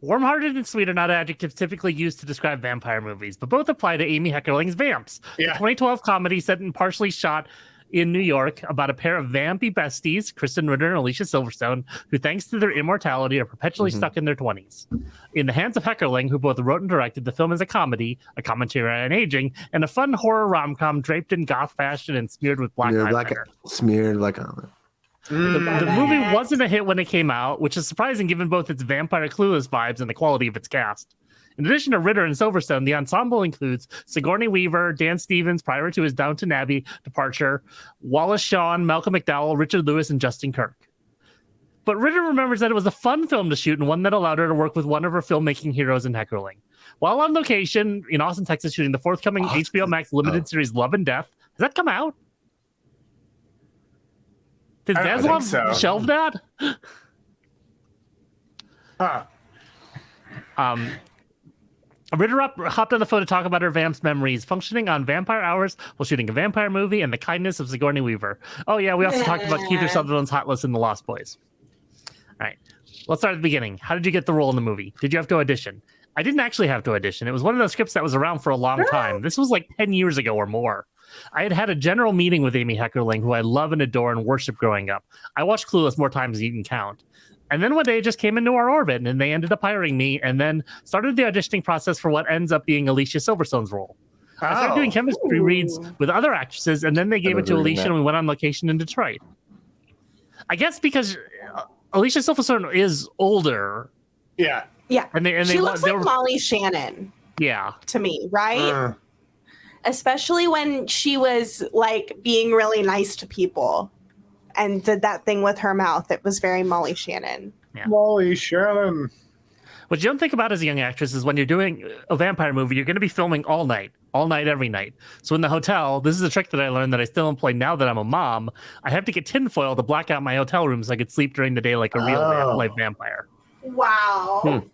Warm-hearted and sweet are not adjectives typically used to describe vampire movies, but both apply to Amy Heckerling's Vamps, a 2012 comedy set and partially shot in New York about a pair of vampy besties, Kristen Ritter and Alicia Silverstone, who, thanks to their immortality, are perpetually stuck in their 20s. In the hands of Heckerling, who both wrote and directed, the film is a comedy, a commentary on aging, and a fun horror rom-com draped in goth fashion and smeared with black eyeliner. Smeared like a... The movie wasn't a hit when it came out, which is surprising given both its vampire Clueless vibes and the quality of its cast. In addition to Ritter and Silverstone, the ensemble includes Sigourney Weaver, Dan Stevens prior to his Downton Abbey departure, Wallace Shawn, Malcolm McDowell, Richard Lewis, and Justin Kirk. But Ritter remembers that it was a fun film to shoot and one that allowed her to work with one of her filmmaking heroes in Heckerling. While on location in Austin, Texas, shooting the forthcoming HBO Max limited series Love and Death. Has that come out? Did Zaslav shelve that? Ritter hopped on the phone to talk about her Vamps memories, functioning on vampire hours while shooting a vampire movie, and the kindness of Sigourney Weaver. Oh, yeah, we also talked about Kiefer Sutherland's hot list in The Lost Boys. All right, let's start at the beginning. How did you get the role in the movie? Did you have to audition? I didn't actually have to audition. It was one of those scripts that was around for a long time. This was like 10 years ago or more. I had a general meeting with Amy Heckerling, who I love and adore and worship growing up. I watched Clueless more times than you can count. And then one day it just came into our orbit, and they ended up hiring me, and then started the auditioning process for what ends up being Alicia Silverstone's role. I started doing chemistry reads with other actresses, and then they gave it to Alicia, and we went on location in Detroit. I guess because Alicia Silverstone is older. Yeah. Yeah. And she looks like Molly Shannon. Yeah. To me, right? Especially when she was like being really nice to people and did that thing with her mouth. It was very Molly Shannon. Yeah. Molly Shannon. What you don't think about as a young actress is when you're doing a vampire movie, you're going to be filming all night, every night. So in the hotel, this is a trick that I learned that I still employ now that I'm a mom. I have to get tinfoil to black out my hotel room so I could sleep during the day like a real life vampire. Wow.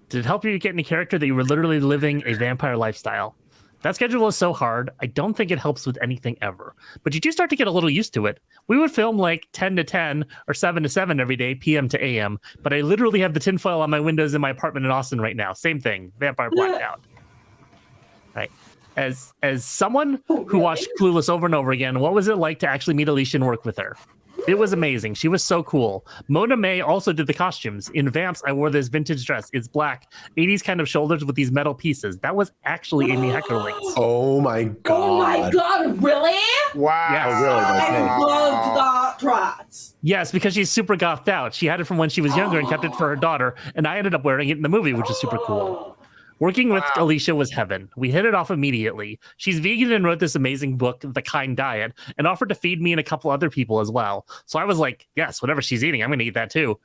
Did it help you get in a character that you were literally living a vampire lifestyle? That schedule is so hard, I don't think it helps with anything ever. But you do start to get a little used to it. We would film like 10 to 10 or 7 to 7 every day, PM to AM. But I literally have the tinfoil on my windows in my apartment in Austin right now. Same thing, vampire blackout. Right. As someone who watched Clueless over and over again, what was it like to actually meet Alicia and work with her? It was amazing. She was so cool. Mona May also did the costumes. In Vamps, I wore this vintage dress. It's black, 80s kind of shoulders with these metal pieces. That was actually Amy Heckerling's. Oh my god. Oh my god, really? Wow. Yes. Oh, really? I loved that dress. Yes, because she's super gothed out. She had it from when she was younger and kept it for her daughter, and I ended up wearing it in the movie, which is super cool. Working with Alicia was heaven. We hit it off immediately. She's vegan and wrote this amazing book, The Kind Diet, and offered to feed me and a couple other people as well. So I was like, yes, whatever she's eating, I'm going to eat that too.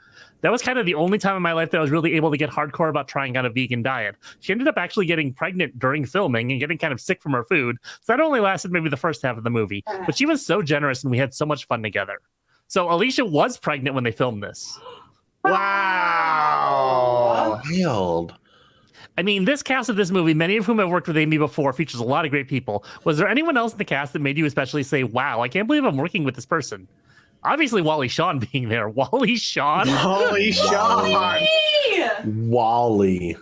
That was kind of the only time in my life that I was really able to get hardcore about trying out a vegan diet. She ended up actually getting pregnant during filming and getting kind of sick from her food. So that only lasted maybe the first half of the movie. But she was so generous and we had so much fun together. So Alicia was pregnant when they filmed this. Wow. Wild. I mean, this cast of this movie, many of whom have worked with Amy before, features a lot of great people. Was there anyone else in the cast that made you especially say, wow, I can't believe I'm working with this person? Obviously, Wally Shawn being there. Wally Shawn? Wally Shawn. Wally.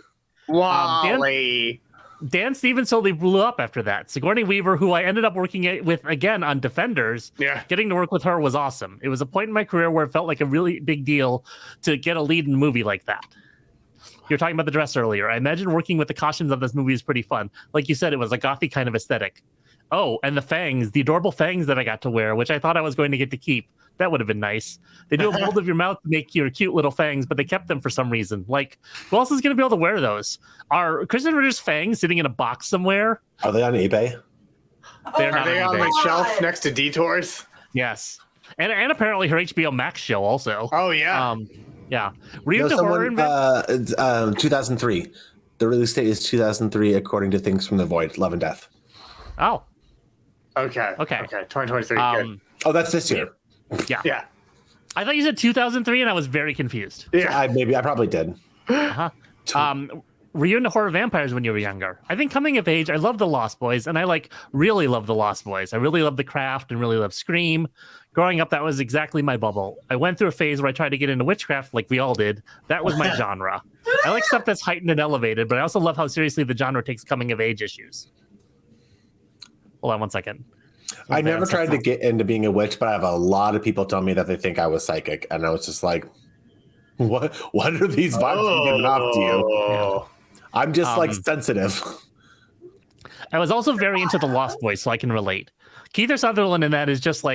Dan Stevens totally blew up after that. Sigourney Weaver, who I ended up working with again on Defenders, getting to work with her was awesome. It was a point in my career where it felt like a really big deal to get a lead in a movie like that. You were talking about the dress earlier. I imagine working with the costumes of this movie is pretty fun. Like you said, it was a gothy kind of aesthetic. Oh, and the fangs, the adorable fangs that I got to wear, which I thought I was going to get to keep. That would have been nice. They do a mold of your mouth to make your cute little fangs, but they kept them for some reason. Like, who else is going to be able to wear those? Are Kristen Ritter's fangs sitting in a box somewhere? Are they on eBay? Are they on the shelf next to Detours? Yes. And apparently her HBO Max show also. Oh, yeah. Yeah. Were you into horror? 2003. The release date is 2003, according to Things from the Void, Love and Death. Oh. Okay. 2023. Good. Oh, that's this year. Yeah. I thought you said 2003, and I was very confused. Yeah. I probably did. Uh-huh. were you into horror vampires when you were younger? I think coming of age, I love The Lost Boys, and I really love The Lost Boys. I really love The Craft and really love Scream. Growing up, that was exactly my bubble. I went through a phase where I tried to get into witchcraft like we all did. That was my genre. I like stuff that's heightened and elevated, but I also love how seriously the genre takes coming of age issues. Hold on one second. I never tried to get into being a witch, but I have a lot of people tell me that they think I was psychic, and I was just like, what are these vibes giving off to you? Yeah. I'm just sensitive. I was also very into The Lost Boys, so I can relate. Kiefer Sutherland in that is just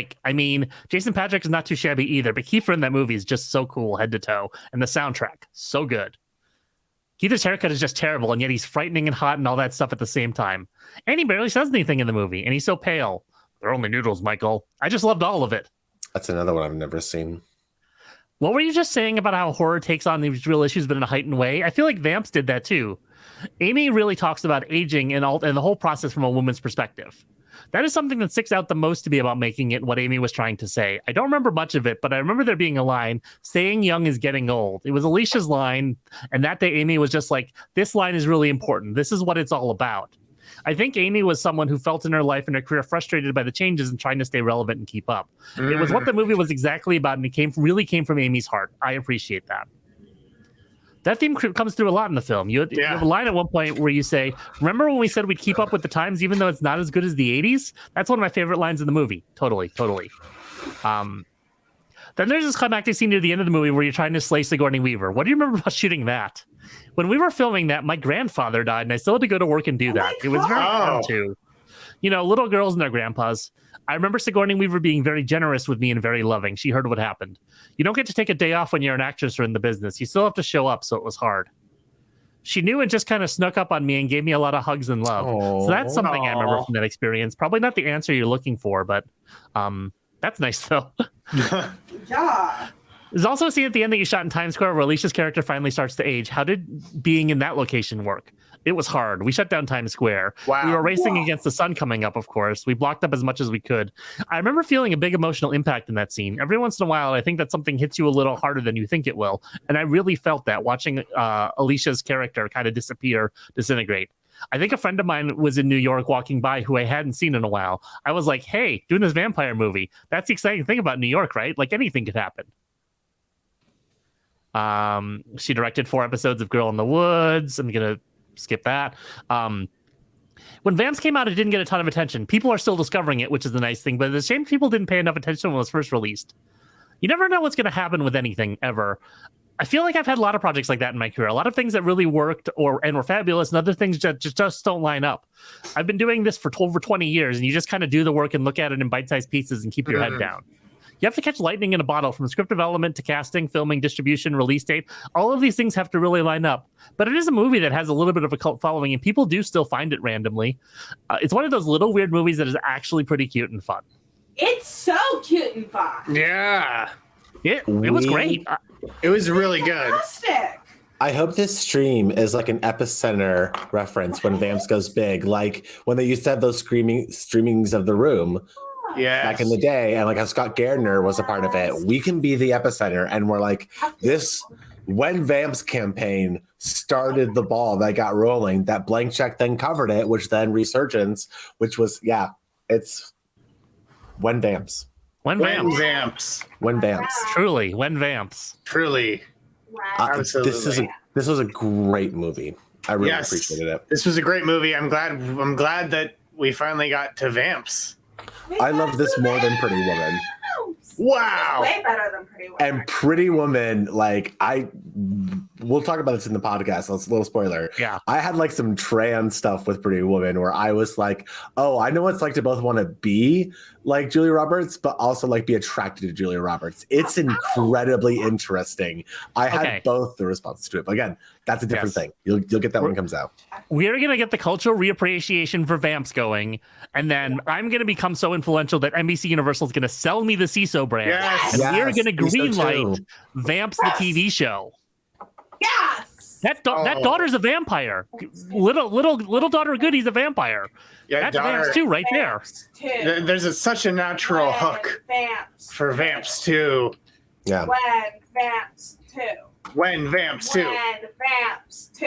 Jason Patrick is not too shabby either, but Kiefer in that movie is just so cool head to toe, and the soundtrack, so good. Kiefer's haircut is just terrible, and yet he's frightening and hot and all that stuff at the same time. And he barely says anything in the movie, and he's so pale. They're only noodles, Michael. I just loved all of it. That's another one I've never seen. What were you just saying about how horror takes on these real issues, but in a heightened way? I feel like Vamps did that too. Amy really talks about aging and the whole process from a woman's perspective. That is something that sticks out the most to me about making it what Amy was trying to say. I don't remember much of it, but I remember there being a line, "Staying young is getting old." It was Alicia's line, and that day Amy was just like, this line is really important. This is what it's all about. I think Amy was someone who felt in her life and her career frustrated by the changes and trying to stay relevant and keep up. It was what the movie was exactly about, and it really came from Amy's heart. I appreciate that. That theme comes through a lot in the film. You have a line at one point where you say, remember when we said we'd keep up with the times even though it's not as good as the 80s? That's one of my favorite lines in the movie. Totally. Then there's this climactic scene near the end of the movie where you're trying to slay Sigourney Weaver. What do you remember about shooting that? When we were filming that, my grandfather died, and I still had to go to work and do that. It was very fun, too. You know, little girls and their grandpas. I remember Sigourney Weaver being very generous with me and very loving. She heard what happened. You don't get to take a day off when you're an actress or in the business. You still have to show up, so it was hard. She knew and just kind of snuck up on me and gave me a lot of hugs and love. So that's something I remember from that experience. Probably not the answer you're looking for, but that's nice, though. Yeah. There's also a scene at the end that you shot in Times Square where Alicia's character finally starts to age. How did being in that location work? It was hard. We shut down Times Square. Wow. We were racing against the sun coming up, of course. We blocked up as much as we could. I remember feeling a big emotional impact in that scene. Every once in a while, I think that something hits you a little harder than you think it will. And I really felt that watching Alicia's character kind of disintegrate. I think a friend of mine was in New York walking by who I hadn't seen in a while. I was like, hey, doing this vampire movie. That's the exciting thing about New York, right? Like anything could happen. She directed 4 episodes of Girl in the Woods. I'm going to skip that. When Vamps came out, it didn't get a ton of attention. People are still discovering it, which is the nice thing, but it's a shame people didn't pay enough attention when it was first released. You never know what's going to happen with anything, ever. I feel like I've had a lot of projects like that in my career. A lot of things that really worked and were fabulous, and other things that just don't line up. I've been doing this for over 20 years, and you just kind of do the work and look at it in bite-sized pieces and keep your head down. You have to catch lightning in a bottle, from script development to casting, filming, distribution, release date. All of these things have to really line up. But it is a movie that has a little bit of a cult following, and people do still find it randomly. It's one of those little weird movies that is actually pretty cute and fun. It's so cute and fun. Yeah. It was great. It was really good. Fantastic. I hope this stream is like an epicenter reference when Vamps goes big, like when they used to have those streamings of The Room. Yeah, back in the day, and like how Scott Gardner was a part of it. We can be the epicenter, and we're like this. When Vamps campaign started the ball that got rolling, that Blank Check then covered it, which then Resurgence, which was it's when Vamps. When Vamps. Truly, when Vamps. Truly. Absolutely. This was a great movie. I really appreciated it. This was a great movie. I'm glad that we finally got to Vamps. I love this more than Pretty Woman. Wow. Way better than Pretty Woman. And Pretty Woman, we'll talk about this in the podcast. That's a little spoiler. Yeah. I had like some trans stuff with Pretty Woman where I was like, oh, I know what it's like to both want to be like Julia Roberts, but also like be attracted to Julia Roberts. It's incredibly interesting. I had both the responses to it. But again, that's a different thing. You'll get that when it comes out. We're going to get the cultural reappreciation for Vamps going, and then I'm going to become so influential that NBC Universal is going to sell me the CISO brand. Yes. And we're going to greenlight Vamps the TV show. Yes. That daughter's a vampire. Little daughter Goody's a vampire. Yeah, that's Vamps too, right there. There's such a natural hook for Vamps too. Yeah. When Vamps too. When Vamps too. When Vamps too.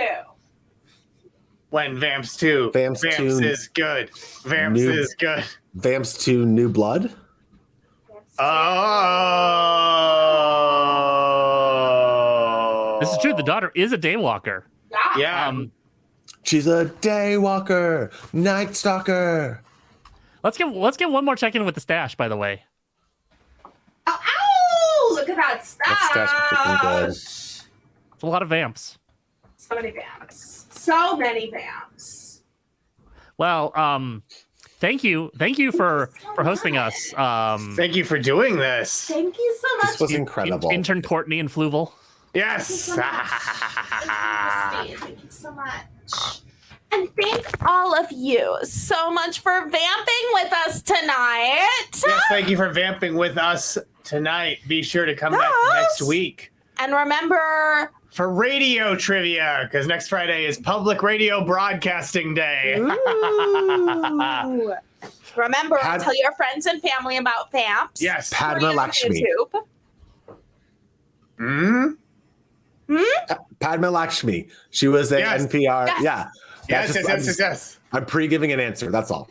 when Vamps 2. Vamps 2 is good. Vamps New- is good. Vamps 2 New Blood. Oh. This is true. The daughter is a daywalker. Yeah. She's a daywalker, night stalker. Let's get one more check in with the stash, by the way. Ow! Look at that That stash is freaking good. stash. It's a lot of vamps. So many vamps. So many vamps. Well, thank you for hosting us. Thank you for doing this. Thank you so much. This was incredible. Intern Courtney and Fluval. Yes. Thank you so much. And thank all of you so much for vamping with us tonight. Yes, thank you for vamping with us tonight. Be sure to come back next week And remember, for radio trivia, because next Friday is Public Radio Broadcasting Day. ooh, remember, tell your friends and family about Vamps. Yes. Padma Lakshmi. YouTube. Padma Lakshmi. She was at Yes. NPR. Yes. Yeah. Yes, yes. I'm pre-giving an answer. That's all.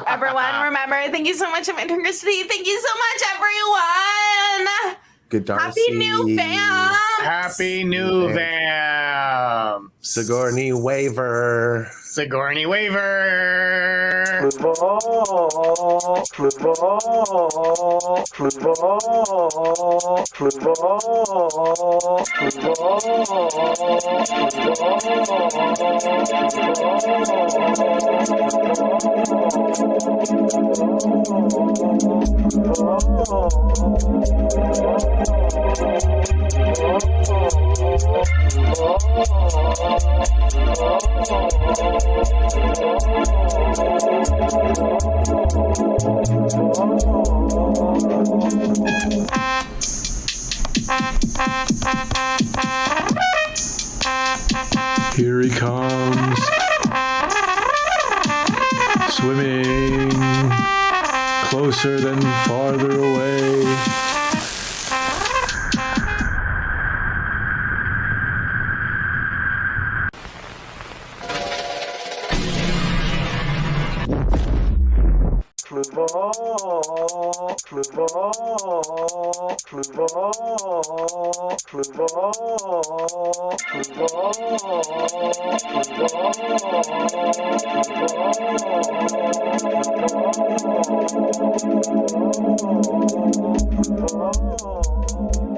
Everyone, remember, thank you so much. I'm Intern Christy. Thank you so much, everyone. Good Darcy. Happy new Vamps. Happy new Vamps. Sigourney Weaver. Sigourney Weaver. Here he comes, swimming closer than farther away. Fluval.